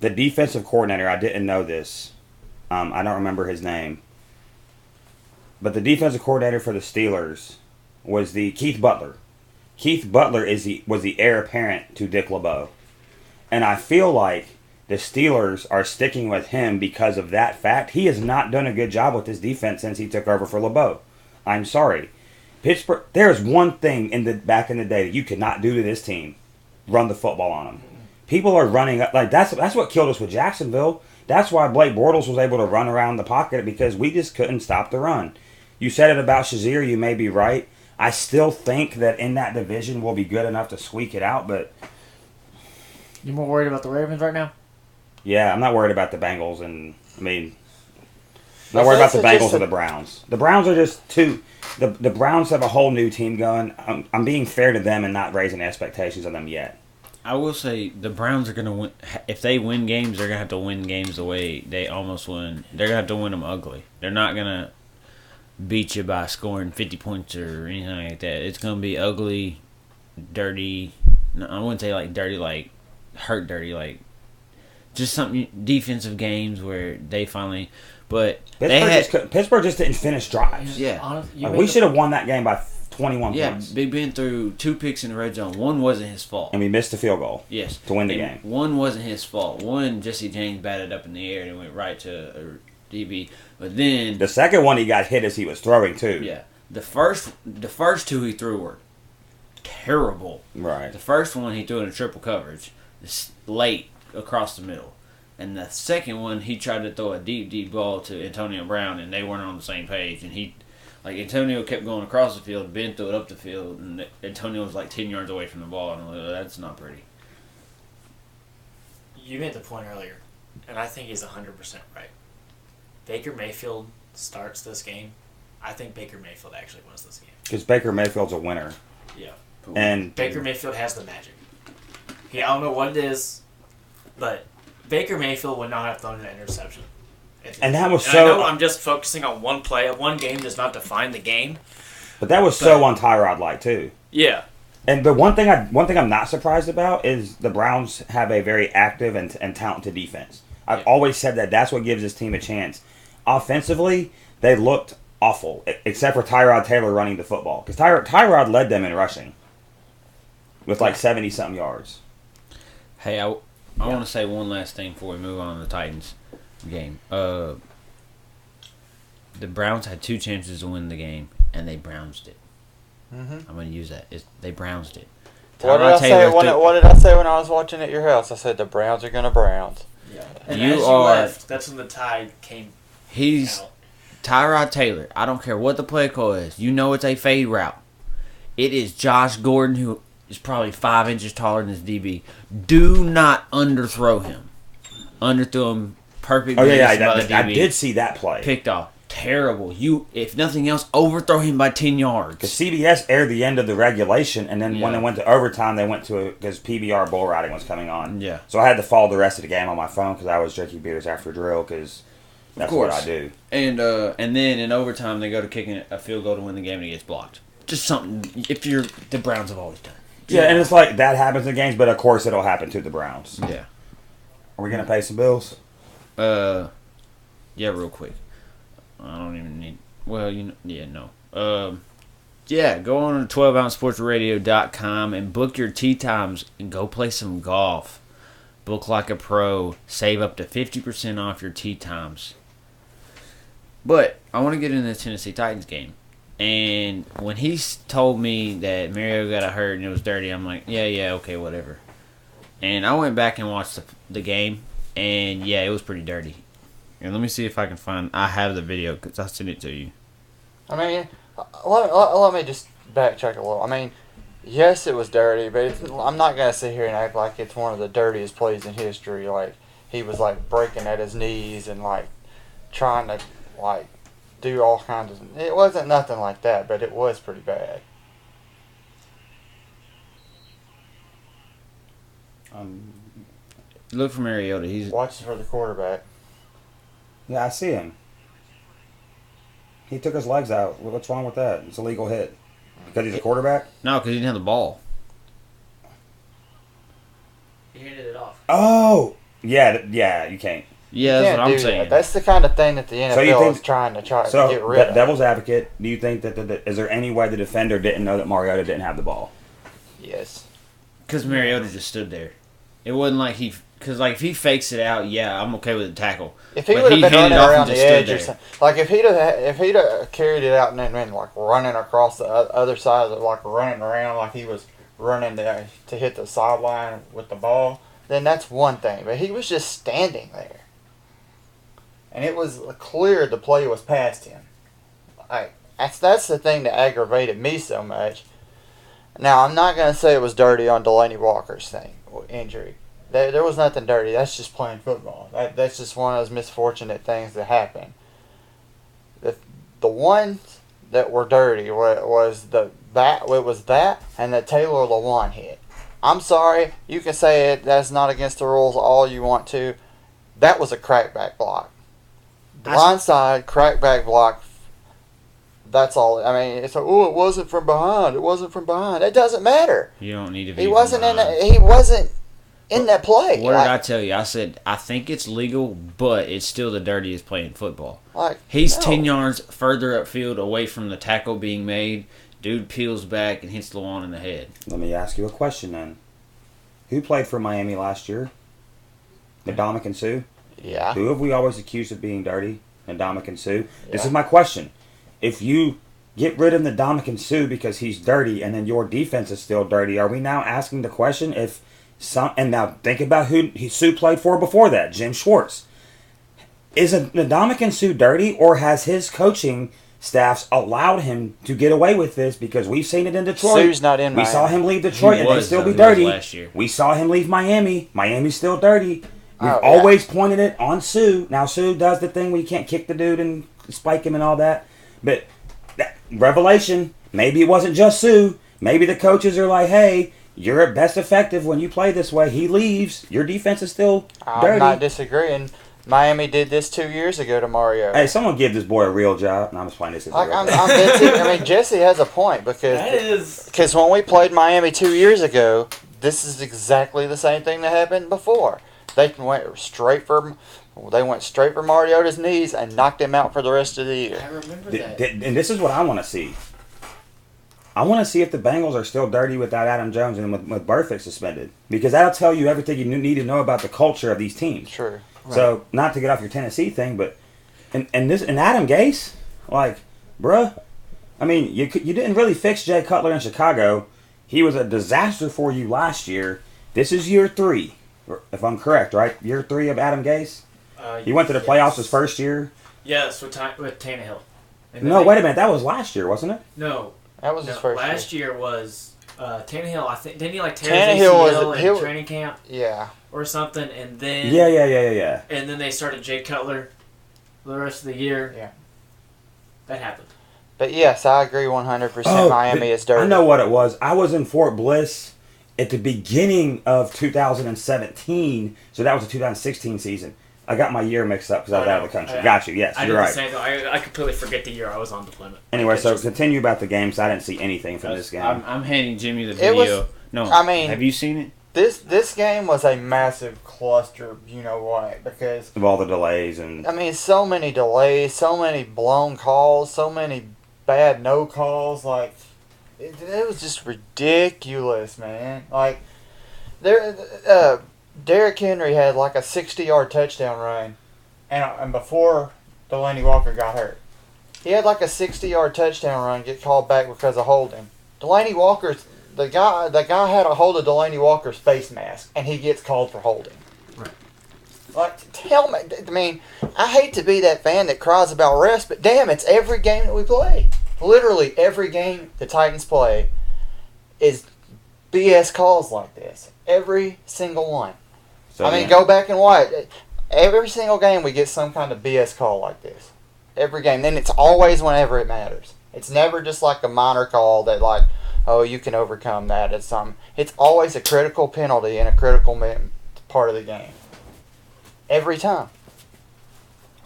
the defensive coordinator, I didn't know this, I don't remember his name, but the defensive coordinator for the Steelers was Keith Butler. Keith Butler was the heir apparent to Dick LeBeau. And I feel like the Steelers are sticking with him because of that fact. He has not done a good job with his defense since he took over for LeBeau. I'm sorry. Pittsburgh, there's one thing back in the day that you could not do to this team. Run the football on them. People are running up. Like, that's what killed us with Jacksonville. That's why Blake Bortles was able to run around the pocket, because we just couldn't stop the run. You said it about Shazier. You may be right. I still think that in that division we'll be good enough to squeak it out, but... You more worried about the Ravens right now? Yeah, I'm not worried about the Bengals, and, I mean... I'm not worried about the Bengals or the Browns. The Browns are just too... The Browns have a whole new team going. I'm being fair to them and not raising expectations on them yet. I will say the Browns are going to win. If they win games, they're going to have to win games the way they almost win. They're going to have to win them ugly. They're not going to beat you by scoring 50 points or anything like that. It's going to be ugly, dirty. No, I wouldn't say like dirty, like hurt dirty, like just something defensive games where they finally. But Pittsburgh just didn't finish drives. Yeah, we should have won that game by 21 yeah, points. Big Ben threw 2 picks in the red zone. One wasn't his fault. And we missed the field goal. Yes. To win the game. One wasn't his fault. One, Jesse James batted up in the air and went right to a DB. But then... The second one he got hit as he was throwing, too. Yeah. The first 2 he threw were terrible. Right. The first one he threw in a triple coverage. It's late across the middle. And the second one, he tried to throw a deep ball to Antonio Brown, and they weren't on the same page. And Antonio kept going across the field, Ben threw it up the field, and Antonio was like 10 yards away from the ball. And I'm like, that's not pretty. You made the point earlier, and I think he's 100% right. Baker Mayfield starts this game. I think Baker Mayfield actually wins this game. Because Baker Mayfield's a winner. Yeah. And Baker Mayfield has the magic. I don't know what it is, but Baker Mayfield would not have thrown an interception. And that was I so... know I'm just focusing on one play. One game does not define the game. But that was so on Tyrod-like, too. Yeah. And the one thing I'm not surprised about is the Browns have a very active and talented defense. I've always said that that's what gives this team a chance. Offensively, they looked awful, except for Tyrod Taylor running the football. Because Tyrod led them in rushing with like 70-something yards. Hey, I want to say one last thing before we move on to the Titans game. The Browns had 2 chances to win the game, and they Brownsed it. Mm-hmm. I'm going to use that. They Brownsed it. What did I say when I was watching at your house? I said the Browns are going to Browns. Yeah. And as you left, that's when the tide came He's Out. Tyrod Taylor. I don't care what the play call is. You know it's a fade route. It is Josh Gordon, who is probably 5 inches taller than his DB. Do not underthrow him. Underthrow him. Perfect. Oh yeah, miss by the I DB. did see that play. Picked off. Terrible. You, if nothing else, overthrow him by 10 yards. Because CBS aired the end of the regulation, and then when Yeah. they went to overtime, they went to because PBR bull riding was coming on. Yeah. So I had to follow the rest of the game on my phone because I was drinking beers after drill because that's what I do. And then in overtime they go to kicking a field goal to win the game and it gets blocked. Just something the Browns have always done. Yeah, and it's like that happens in games, but of course it'll happen to the Browns. Yeah. Are we gonna pay some bills? Yeah, real quick. I don't even need. Well, no. Yeah, go on to 12ouncesportsradio.com and book your tee times and go play some golf. Book like a pro. Save up to 50% off your tee times. But I want to get into the Tennessee Titans game. And when he told me that Mario got hurt and it was dirty, I'm like, yeah, okay, whatever. And I went back and watched the game, and yeah, it was pretty dirty. And let me see if I can find. I have the video because I sent it to you. I mean, let me just backtrack a little. I mean, yes, it was dirty, but I'm not going to sit here and act like it's one of the dirtiest plays in history. Like, he was, like, breaking at his knees and, like, trying to, like, do all kinds of... It wasn't nothing like that, but it was pretty bad. Look for Mariota. He's Watch for the quarterback. Yeah, I see him. He took his legs out. What's wrong with that? It's a legal hit. Because he's a quarterback? no, because he didn't have the ball. He handed it off. Oh! Yeah, you can't. Yeah, You that's can't what I'm do saying. that. That's the kind of thing that the NFL So you think- is trying to So, get rid of. devil's advocate, do you think that is there any way the defender didn't know that Mariota didn't have the ball? Yes. Because Mariota just stood there. It wasn't like he... Because, like, if he fakes it out, yeah, I'm okay with the tackle. If he But would have he been handed running off and around the just stood edge or there. something, like if he'd have carried it out and then been like running across the other side of it, like running around like he was running to hit the sideline with the ball, then that's one thing. But he was just standing there, and it was clear the play was past him. Like that's the thing that aggravated me so much. Now I'm not gonna say it was dirty on Delaney Walker's injury. There was nothing dirty. That's just playing football. That's just one of those misfortunate things that happen. The ones that were dirty was that and the Taylor Lewan hit. I'm sorry, you can say it. That's not against the rules all you want to. That was a crackback block. Blindside crackback block. That's all. I mean, it's like, it wasn't from behind. It wasn't from behind. It doesn't matter. You don't need to be... He wasn't in that play. What did I tell you? I said, I think it's legal, but it's still the dirtiest play in football. He's 10 yards further upfield away from the tackle being made. Dude peels back and hits Lewan in the head. Let me ask you a question then. Who played for Miami last year? Ndamukong Suh? Yeah. Who have we always accused of being dirty? Ndamukong Suh? This Yeah. is my question. If you get rid of Ndamukong Suh because he's dirty and then your defense is still dirty, are we now asking the question if and now think about who Suh played for before that, Jim Schwartz. Is Ndamukong Suh dirty, or has his coaching staffs allowed him to get away with this? Because we've seen it in Detroit. Suh's not in We Miami. saw him leave Detroit and they still be he was dirty. last year. We saw him leave Miami. Miami's still dirty. We've Oh, yeah. always pointed it on Suh. Now Suh does the thing where you can't kick the dude and spike him and all that. But revelation, maybe it wasn't just Suh. Maybe the coaches are like, hey, you're at best effective when you play this way. He leaves. Your defense is still dirty. I'm not disagreeing. Miami did this 2 years ago to Mario. Hey, someone give this boy a real job. No, I'm just playing this. Jesse has a point because when we played Miami 2 years ago, this is exactly the same thing that happened before. They went straight for Mariota's knees and knocked him out for the rest of the year. I remember that. And this is what I want to see. I want to see if the Bengals are still dirty without Adam Jones and with Burfict suspended. Because that'll tell you everything you need to know about the culture of these teams. True. So, not to get off your Tennessee thing, but and Adam Gase, like, bruh, I mean, you didn't really fix Jay Cutler in Chicago. He was a disaster for you last year. This is year 3, if I'm correct, right? Year 3 of Adam Gase. He went to the playoffs his first year. Yes, with Tannehill. And then No, wait a minute. That was last year, wasn't it? No. That was his first last year. year was Tannehill. I think didn't he like tear his Tannehill ACL was in training camp Yeah. or something, and then Yeah. and then they started Jay Cutler for the rest of the year. Yeah. That happened. But yes, I agree 100%. Miami is dirty. I know what it was. I was in Fort Bliss at the beginning of 2017, so that was the 2016 season. I got my year mixed up because I was out of the country. Got you. Yes, I you're did right. the same thing. I completely forget the year I was on deployment. Anyway, so continue about the games. I didn't see anything from this game. I'm handing Jimmy the It was- video. No, I mean- have you seen it? This game was a massive cluster, you know what? Because Of all the delays and I mean, so many delays, so many blown calls, so many bad no calls. Like it was just ridiculous, man. Like Derrick Henry had like a 60-yard touchdown run, and before Delaney Walker got hurt, he had like a 60-yard touchdown run get called back because of holding. Delaney Walker's the guy had a hold of Delaney Walker's face mask, and he gets called for holding. Right. Like, tell me, I mean, I hate to be that fan that cries about refs, but damn, it's every game that we play. Literally every game the Titans play is BS calls like this. Every single one. so, I mean, yeah. go back and watch. Every single game we get some kind of BS call like this. Every game. Then it's always whenever it matters. It's never just like a minor call that like, oh, you can overcome that. It's always a critical penalty in a critical part of the game. Every time.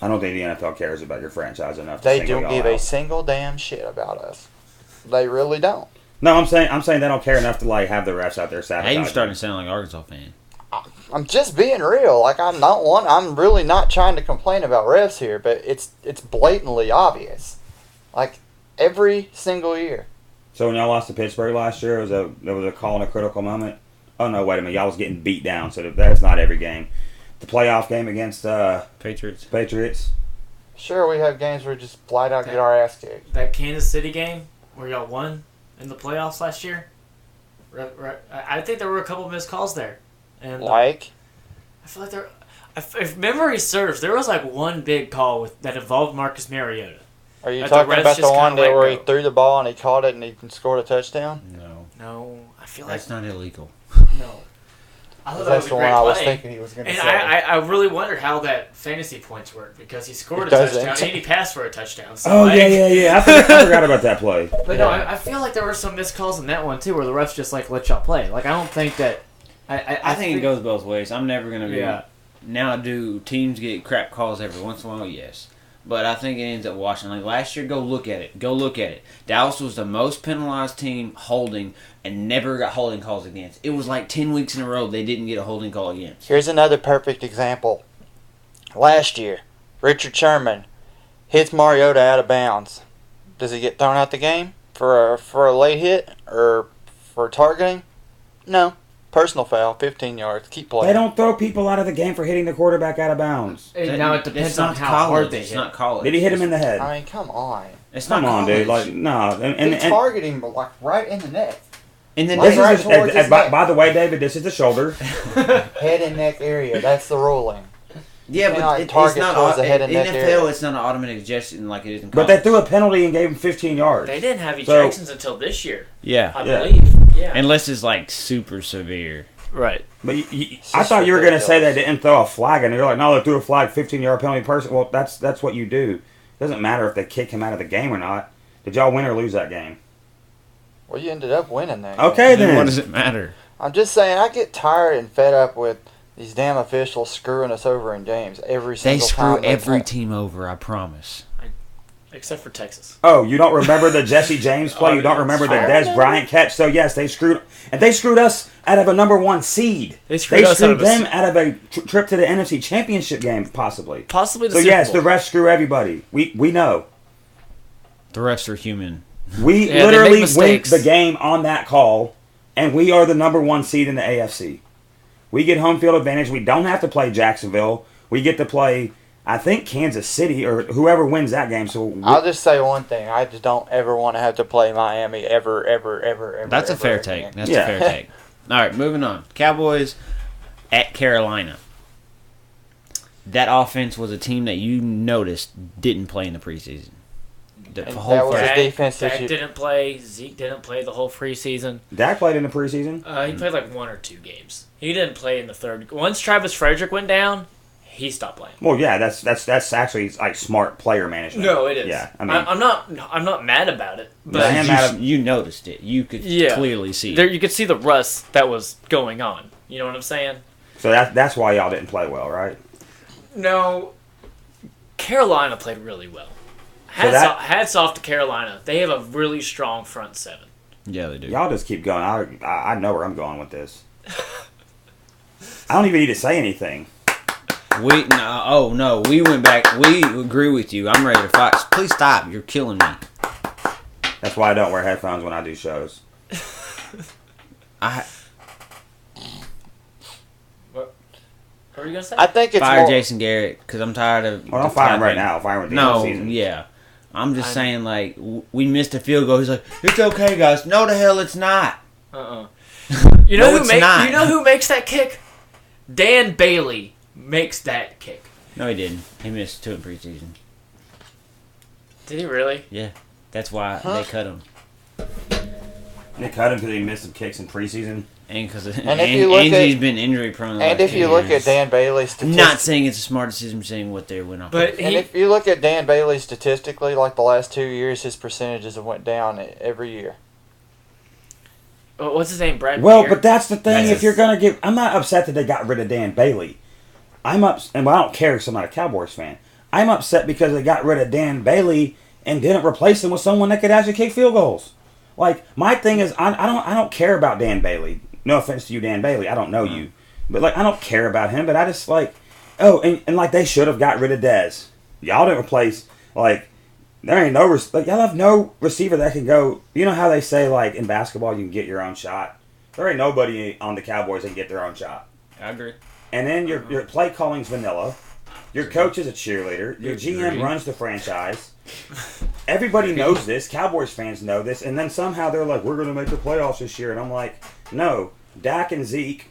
I don't think the NFL cares about your franchise enough. To They single don't y'all give a out. single damn shit about us. They really don't. No, I'm saying they don't care enough to like have the refs out there Hey, sabotaging. you're starting to sound like an Arkansas fan. I'm just being real. Like I'm really not trying to complain about refs here, but it's blatantly obvious. Like every single year. So when y'all lost to Pittsburgh last year, there was a call in a critical moment. Oh no, wait a minute, y'all was getting beat down. So that's not every game. The playoff game against Patriots. Sure, we have games where we just flat out get our ass kicked. That Kansas City game where y'all won in the playoffs last year. I think there were a couple missed calls there, and Like, I feel like if memory serves, there was like one big call that involved Marcus Mariota. are you That the talking refs about the just one kinda that let where he go. threw the ball and he caught it and he scored a touchdown? No, No, I feel like that's not illegal. no. I thought that That's was the a one great I was play. thinking he was going to And say. I really wondered how that fantasy points worked because he scored It a doesn't. touchdown and he passed for a touchdown. So Oh like, yeah. I forgot about that play. But no, I feel like there were some missed calls in that one too, where the refs just like let y'all play. Like I don't think that. I think it goes both ways. I'm never gonna be. Yeah. Now, do teams get crap calls every once in a while? Yes. But I think it ends up washing. Like last year, go look at it. Dallas was the most penalized team holding and never got holding calls against. It was like 10 weeks in a row they didn't get a holding call against. Here's another perfect example. Last year, Richard Sherman hits Mariota out of bounds. Does he get thrown out the game for a late hit or for targeting? No. Personal foul, 15 yards. Keep playing. They don't throw people out of the game for hitting the quarterback out of bounds. Now it depends It's on not how college. hard they It's hit. not college. Did he hit him in the head? I mean, come on. It's not Come on, dude. college. Like no. And He targeted him like right in the neck. And then Like, this right is towards his neck. by the way, David. This is the shoulder. Head and neck area. That's the ruling. yeah, cannot but it's target not towards the head and neck NFL. area. It's not an automatic suggestion like it is in But college. they threw a penalty and gave him 15 yards. They didn't have So- ejections until this year, Yeah, I Yeah. believe. Yeah. unless it's like super severe. Right. But It's I just thought you were going to say they ridiculous. didn't throw a flag, and you're like, no, they threw a flag, 15-yard penalty person. Well, that's what you do. It doesn't matter if they kick him out of the game or not. Did y'all win or lose that game? Well, you ended up winning that. Okay, Then then. what does it matter? I'm just saying, I get tired and fed up with these damn officials screwing us over in games every They single screw time. every play. team over. I promise. Except for Texas. Oh, you don't remember the Jesse James play? Oh, You don't yeah, remember the that's Des right. Bryant catch? So yes, they screwed us out of a number one seed. They screwed us out of a them out of a trip to the NFC Championship game, possibly. Possibly the So Super yes, Bowl. the refs screw everybody. We know. The refs are human. We Yeah, they literally make win mistakes. the game on that call, and we are the number one seed in the AFC. We get home field advantage. We don't have to play Jacksonville. We get to play, I think, Kansas City or whoever wins that game. So I'll just say one thing. I just don't ever want to have to play Miami ever. That's a ever fair again. take. That's Yeah. a fair take. All right, moving on. Cowboys at Carolina. that offense was a team that you noticed didn't play in the preseason. The And whole that was first- a defense Dak issue. didn't play. Zeke didn't play the whole preseason. Dak played in the preseason. He played like 1 or 2 games. He didn't play in the third. Once Travis Frederick went down, he stopped playing. Well, yeah, that's actually like smart player management. No, it is. Yeah, I mean, I'm not mad about it. I But am mad at- you noticed it. You could Yeah. clearly see there, it. you could see the rust that was going on. You know what I'm saying? so that's why y'all didn't play well, right? No, Carolina played really well. that- Hats off to Carolina. They have a really strong front seven. Yeah, they do. Y'all just keep going. I know where I'm going with this. I don't even need to say anything. We went back. We agree with you. I'm ready to fight. Please stop. You're killing me. That's why I don't wear headphones when I do shows. I What were you gonna say? I think it's fire more, Jason Garrett because I'm tired of. Well, don't fire him right now. Fire him at the end of No, the season. yeah. I'm just saying, like, we missed a field goal. He's like, it's okay, guys. No, the hell it's not. You know No, who it's not. You know who makes that kick? Dan Bailey makes that kick. No, he didn't. He missed 2 in preseason. Did he really? Yeah. That's why they cut him. They cut him because he missed some kicks in preseason. And because if you look Angie's at- been injury prone. and if you look at Dan Bailey's I'm statistics, not saying it's a smart decision, I'm saying what they went off. But of. and if you look at Dan Bailey statistically, like the last 2 years, his percentages have went down every year. What's his name? Brad. Well, Beard? but that's the thing. That's If you're gonna give, I'm not upset that they got rid of Dan Bailey. I'm and I don't care because I'm not a Cowboys fan. I'm upset because they got rid of Dan Bailey and didn't replace him with someone that could actually kick field goals. Like my thing is, I don't care about Dan Bailey. No offense to you, Dan Bailey. I don't know you, but like I don't care about him. But I just like, and like they should have got rid of Dez. Y'all didn't replace like. There ain't no like y'all have no receiver that can go. You know how they say like in basketball you can get your own shot. There ain't nobody on the Cowboys that can get their own shot. I agree. And then your play calling's vanilla. Your coach is a cheerleader. Your GM Agree. runs the franchise. Everybody knows this. Cowboys fans know this. And then somehow they're like, we're going to make the playoffs this year. And I'm like, no. Dak and Zeke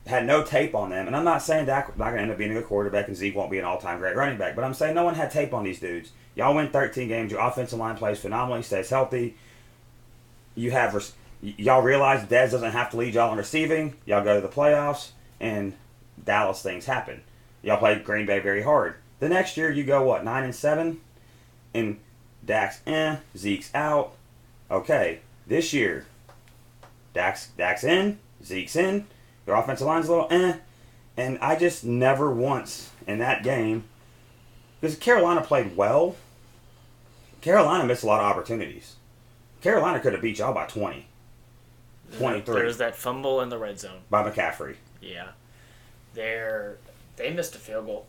had no tape on them. And I'm not saying Dak not going to end up being a good quarterback and Zeke won't be an all-time great running back. But I'm saying no one had tape on these dudes. Y'all win 13 games. Your offensive line plays phenomenally, stays healthy. Y'all realize Dez doesn't have to lead y'all in receiving. Y'all go to the playoffs, and Dallas things happen. Y'all played Green Bay very hard. The next year, you go, 9-7? And Dak's Zeke's out. Okay, this year, Dak's in, Zeke's in. Your offensive line's a little And I just never once in that game, because Carolina played well, Carolina missed a lot of opportunities. Carolina could have beat y'all by 20. 23. There's that fumble in the red zone. By McCaffrey. Yeah, they missed a field goal.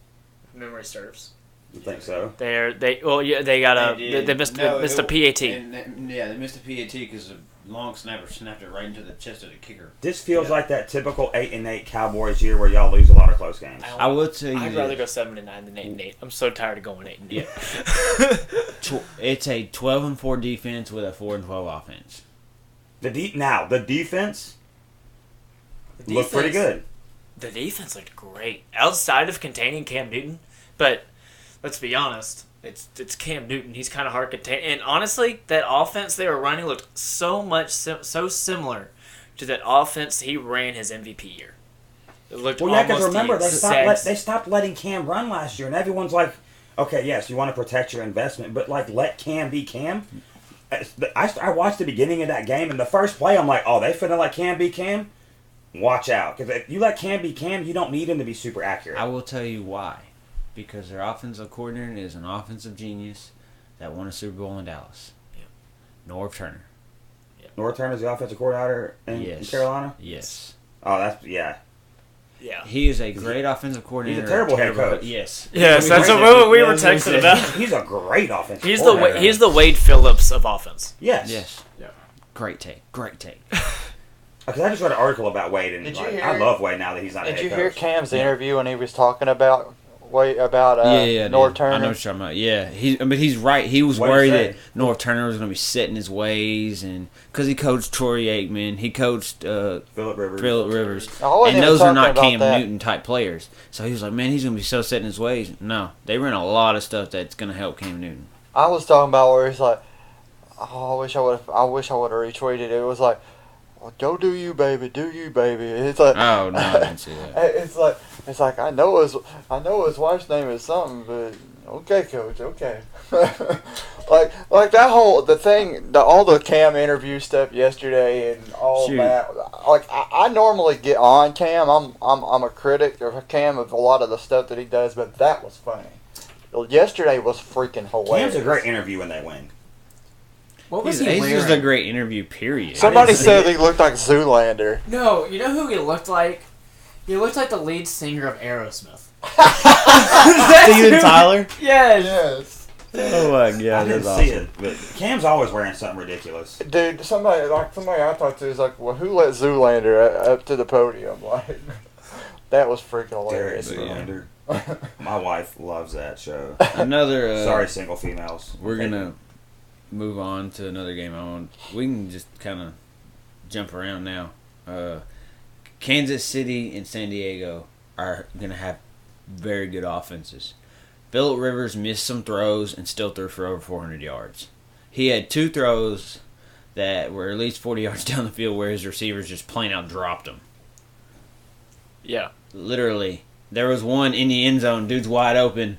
If memory serves. You think so? They got they missed a PAT. They missed a PAT because the long snapper snapped it right into the chest of the kicker. This feels like that typical 8-8 Cowboys year where y'all lose a lot of close games. I will tell you I'd this. rather go 7-9 than 8-8. I'm so tired of going 8-8. Yeah. It's a 12-4 defense with a 4-12 offense. The defense looked pretty good. The defense looked great outside of containing Cam Newton, but let's be honest, it's Cam Newton. He's kind of hard to contain, and honestly, that offense they were running looked so similar to that offense he ran his MVP year. It looked Well, yeah, because almost remember, the they stopped letting Cam run last year, and everyone's like, okay, yes, you want to protect your investment, but like let Cam be Cam. I watched the beginning of that game, and the first play, I'm like, oh, they finna let Cam be Cam? Watch out. Because if you let Cam be Cam, you don't need him to be super accurate. I will tell you why. Because their offensive coordinator is an offensive genius that won a Super Bowl in Dallas. Yeah. Norv Turner. North Turner's the offensive coordinator in Carolina? Yes. Oh, that's, yeah. Yeah. He is a great offensive coordinator. He's a terrible head coach. Yes. Yes, that's Great- what we were that's what he texting said. about. He's a great offensive He's coordinator. the Wade Phillips of offense. Yes. Yes. Yeah. Great take. Great take. Because I just read an article about Wade, and Did you like, hear- I love Wade now that he's not a Did head you coach. hear Cam's interview when he was talking about North Turner? I know what you're talking about. Yeah, he's right. He was What'd worried he say? that North Turner was going to be set in his ways, and because he coached Troy Aikman, he coached Phillip Rivers. I wasn't and even those are talking not about Cam that. Newton type players. So he was like, man, he's going to be so set in his ways. No, they ran a lot of stuff that's going to help Cam Newton. I was talking about where he's like, oh, I wish I would have retweeted it. It was like, well, go do you, baby. It's like, Oh no, I didn't see that. it's like I know his wife's name is something, but okay, coach, okay. like that whole all the Cam interview stuff yesterday and all Shoot. that. Like I normally get on Cam. I'm a critic of Cam of a lot of the stuff that he does, but that was funny. Yesterday was freaking hilarious. Cam's a great interview when they win. What was He's he just a wearing? great interview, period. Somebody I didn't see said it. he looked like Zoolander. No, you know who he looked like? He looked like the lead singer of Aerosmith. Steven Tyler? Yes. Yes. Oh my god, I didn't that's see awesome. it, but Cam's always wearing something ridiculous. Dude, somebody I talked to is like, well, who let Zoolander up to the podium? Like, that was freaking Derek hilarious. Zoolander. My wife loves that show. Another. Sorry, single females. We're gonna move on to another game. We can just kind of jump around now. Kansas City and San Diego are gonna have very good offenses. Phillip Rivers missed some throws and still threw for over 400 yards. He had 2 throws that were at least 40 yards down the field where his receivers just plain out dropped him. Yeah. Literally, there was one in the end zone. Dude's wide open.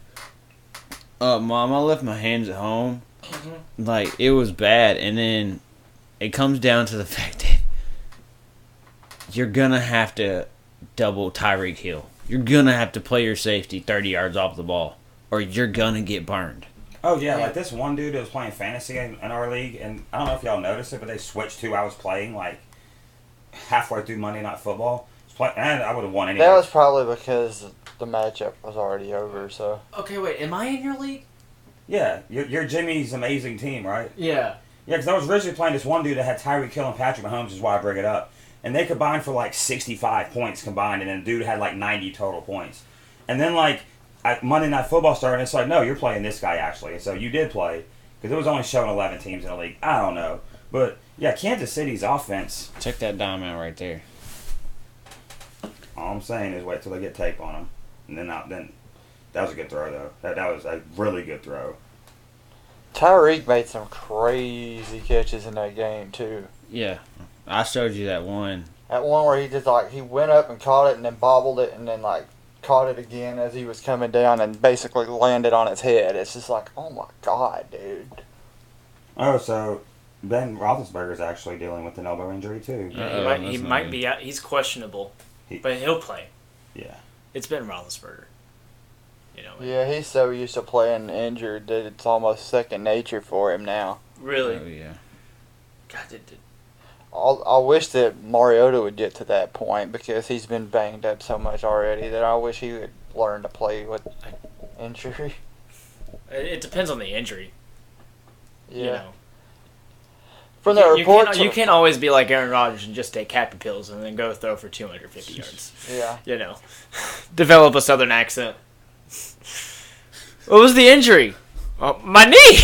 Mom, I left my hands at home. Mm-hmm. Like, it was bad. And then it comes down to the fact that you're going to have to double Tyreek Hill. You're going to have to play your safety 30 yards off the ball, or you're going to get burned. Oh, yeah, like this one dude that was playing fantasy in our league, and I don't know if y'all noticed it, but they switched who I was playing, like, halfway through Monday Night Football. And I would have won anyway. That was probably because the matchup was already over, so. Okay, wait. Am I in your league? Yeah, you're Jimmy's amazing team, right? Yeah. Yeah, because I was originally playing this one dude that had Tyreek Hill and Patrick Mahomes, is why I bring it up. And they combined for like 65 points combined, and then the dude had like 90 total points. And then like Monday Night Football started, and it's like, no, you're playing this guy actually. And so you did play, because it was only showing 11 teams in the league. I don't know. But yeah, Kansas City's offense, Check that dime out right there. all I'm saying is wait till they get tape on them. And then that was a good throw, though. That was a really good throw. Tyreek made some crazy catches in that game, too. Yeah. I showed you that one. That one where he just, like, he went up and caught it and then bobbled it and then, like, caught it again as he was coming down and basically landed on his head. It's just like, oh my God, dude. Oh, so Ben Roethlisberger's actually dealing with an elbow injury, too. Uh-oh, He that's might not be out. He's questionable, He- but he'll play. Yeah. It's Ben Roethlisberger. You know. Yeah, he's so used to playing injured that it's almost second nature for him now. Really. Oh, yeah. God, I wish that Mariota would get to that point because he's been banged up so much already that I wish he would learn to play with injury. it depends on the injury. Yeah. You know. From the reports, You can't always be like Aaron Rodgers and just take happy pills and then go throw for 250 yards. Yeah. You know, develop a southern accent. What was the injury? Oh, my knee.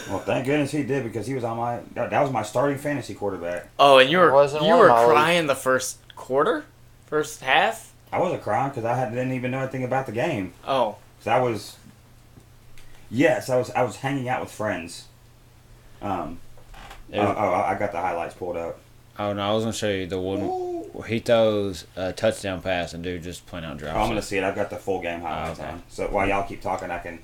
Well, thank goodness he did, because he was on my. That was my starting fantasy quarterback. Oh, and you It wasn't were one of my crying the first quarter, first half. I wasn't crying because didn't even know anything about the game. Oh, So I was. Yes, I was hanging out with friends. I got the highlights pulled up. Oh, no, I was going to show you the one where he throws a touchdown pass and dude just plain out drops I'm going it. to see it. I've got the full game highlights okay. on. So while y'all keep talking, I can.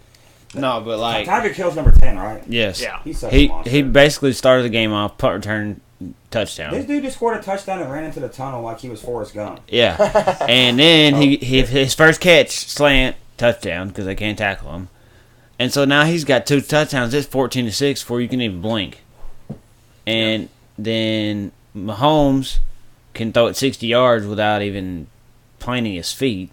No, but like... Tyreek Hill's number 10, right? Yes. Yeah. He's such a monster. He basically started the game off, punt return, touchdown. This dude just scored a touchdown and ran into the tunnel like he was Forrest Gump. Yeah. And then his first catch, slant, touchdown, because they can't tackle him. And so now he's got 2 touchdowns. It's 14-6 before you can even blink. And then Mahomes can throw it 60 yards without even planting his feet.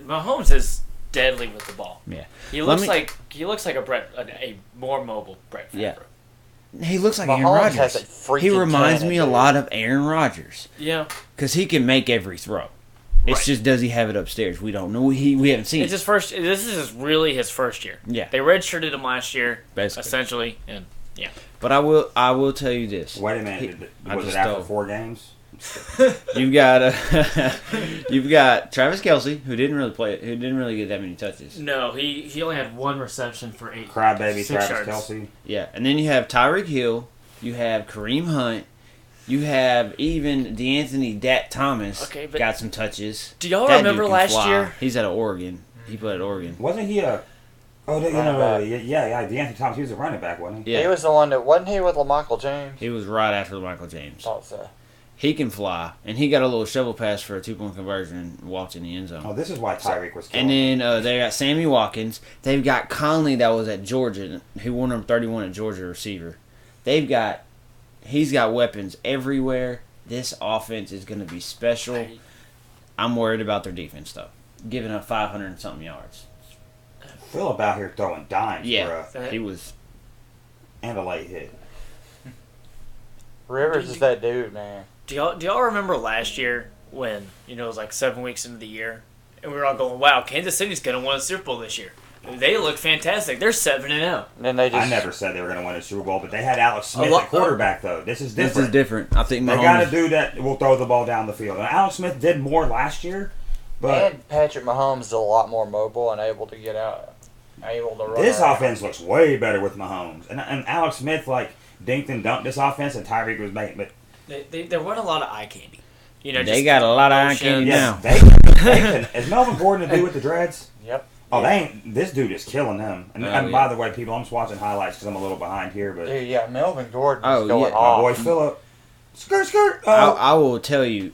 Mahomes is deadly with the ball. Yeah. He Let looks me- like a more mobile Brett Favre. Yeah. He looks like Aaron Mahomes has a Rodgers. freaking He reminds cannon, me a dude. lot of Aaron Rodgers Yeah. because he can make every throw. It's Right. just, does he have it upstairs? We don't know. We haven't seen It's it. his first. This is really his first year. Yeah. They redshirted him last year, Basically. essentially, and yeah. But I will tell you this. Wait a minute. I Was it just after don't. 4 games? You've got you've got Travis Kelce, who didn't really play, who didn't really get that many touches. No, he only had 1 reception for 8. Crybaby 6 Travis yards. Kelce. Yeah, and then you have Tyreek Hill, you have Kareem Hunt, you have even DeAnthony Dat Thomas. Okay, but- got some touches. Do y'all That remember dude can last fly. year? He's out of Oregon. He played at Oregon. Wasn't he a... Oh, Running back. yeah. DeAnthony Thomas, he was a running back, wasn't he? Yeah, He was the one that wasn't he with LaMichael James? he was right after Michael James. Thought so. He can fly, and he got a little shovel pass for a 2-point conversion and walked in the end zone. Oh, this is why Tyreek was killing. And then they got Sammy Watkins. They've got Conley that was at Georgia, who won number 31 at Georgia receiver. He's got weapons everywhere. This offense is going to be special. I'm worried about their defense though, giving up 500 and something yards. Philip out here throwing dimes Yeah, for he was. and a late hit. Rivers is that dude, man. Do y'all remember last year when it was like 7 weeks into the year, and we were all going, "Wow, Kansas City's gonna win a Super Bowl this year." They look fantastic. They're 7-0. And then they just I never said they were going to win a Super Bowl, but they had Alex Smith lot- at quarterback, though. This is different. This is different. I think They got a Mahomes. dude that will throw the ball down the field. And Alex Smith did more last year, but and Patrick Mahomes is a lot more mobile and able to get out, able to run. this around. offense looks way better with Mahomes. And Alex Smith, like, dinked and dunked this offense, and Tyreek was making but They run a lot of eye candy. You know, They just got a lot of eye motion. candy yes, now. they can. Is Melvin Gordon the dude with the dreads? Yep. Oh, they ain't. This dude is killing them. And, Oh, and yeah. by the way, people, I'm just watching highlights because I'm a little behind here, but Dude, yeah, Melvin Gordon Oh, is going yeah. my off. boy Phillip, skirt, I, oh, I will tell you,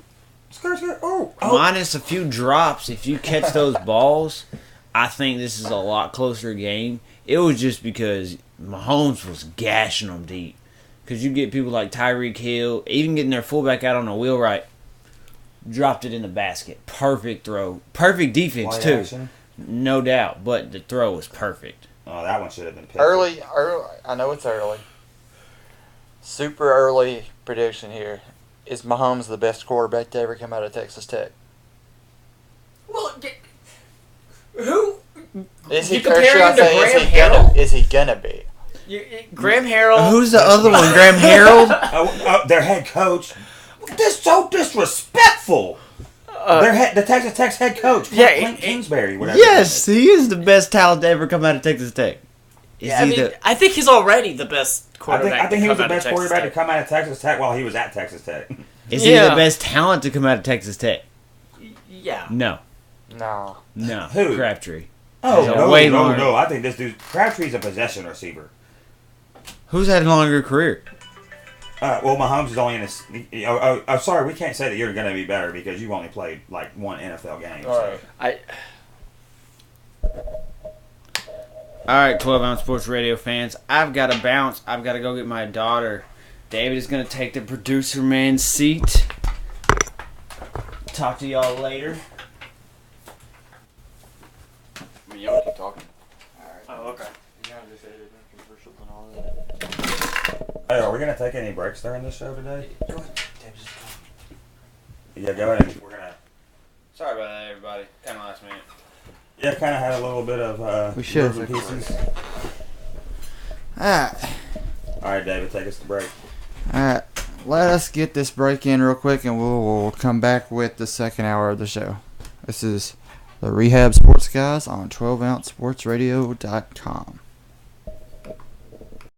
skirt, oh. minus a few drops, if you catch those balls, I think this is a lot closer game. It was just because Mahomes was gashing them deep. Because you get people like Tyreek Hill, even getting their fullback out on a wheelwright, dropped it in the basket. Perfect throw. Perfect defense, Play too. action. No doubt. But the throw was perfect. Oh, that one should have been picked. Early, I know it's early. Super early prediction here. Is Mahomes the best quarterback to ever come out of Texas Tech? Well, who? Is You he? compare Or should him I to say, Graham is he gonna be? Graham Harrell. Who's the other one? Graham Harold? Their head coach. This so disrespectful. The Texas Tech's head coach, Clint Kingsbury, whatever. Yes, he is the best talent to ever come out of Texas Tech. Is Yeah, I he mean, I think he's already the best I quarterback. think he to was come the out of best Texas quarterback Tech. to come out of Texas Tech while he was at Texas Tech. Is he Yeah. the best talent to come out of Texas Tech? Yeah. No. No. No. Who? Crabtree. Oh, He's a no, way no, longer- no. I think this dude, Crabtree's a possession receiver. Who's had a longer career? Well, Mahomes is only in his. Oh, sorry, we can't say that you're going to be better because you've only played like one NFL game. All so. right. All right, 12 Ounce Sports Radio fans. I've got to bounce. I've got to go get my daughter. David is going to take the producer man's seat. Talk to y'all later. Y'all keep talking. Oh, okay. Hey, are we going to take any breaks during this show today? Go ahead. Yeah, go ahead. We're gonna. Sorry about that, everybody. Kind of last minute. Yeah, kind of had a little bit of. We should. moving pieces. Alright, All right, David, take us to break. alright. Let us get this break in real quick and we'll come back with the second hour of the show. This is the Rehab Sports Guys on 12OunceSportsRadio.com.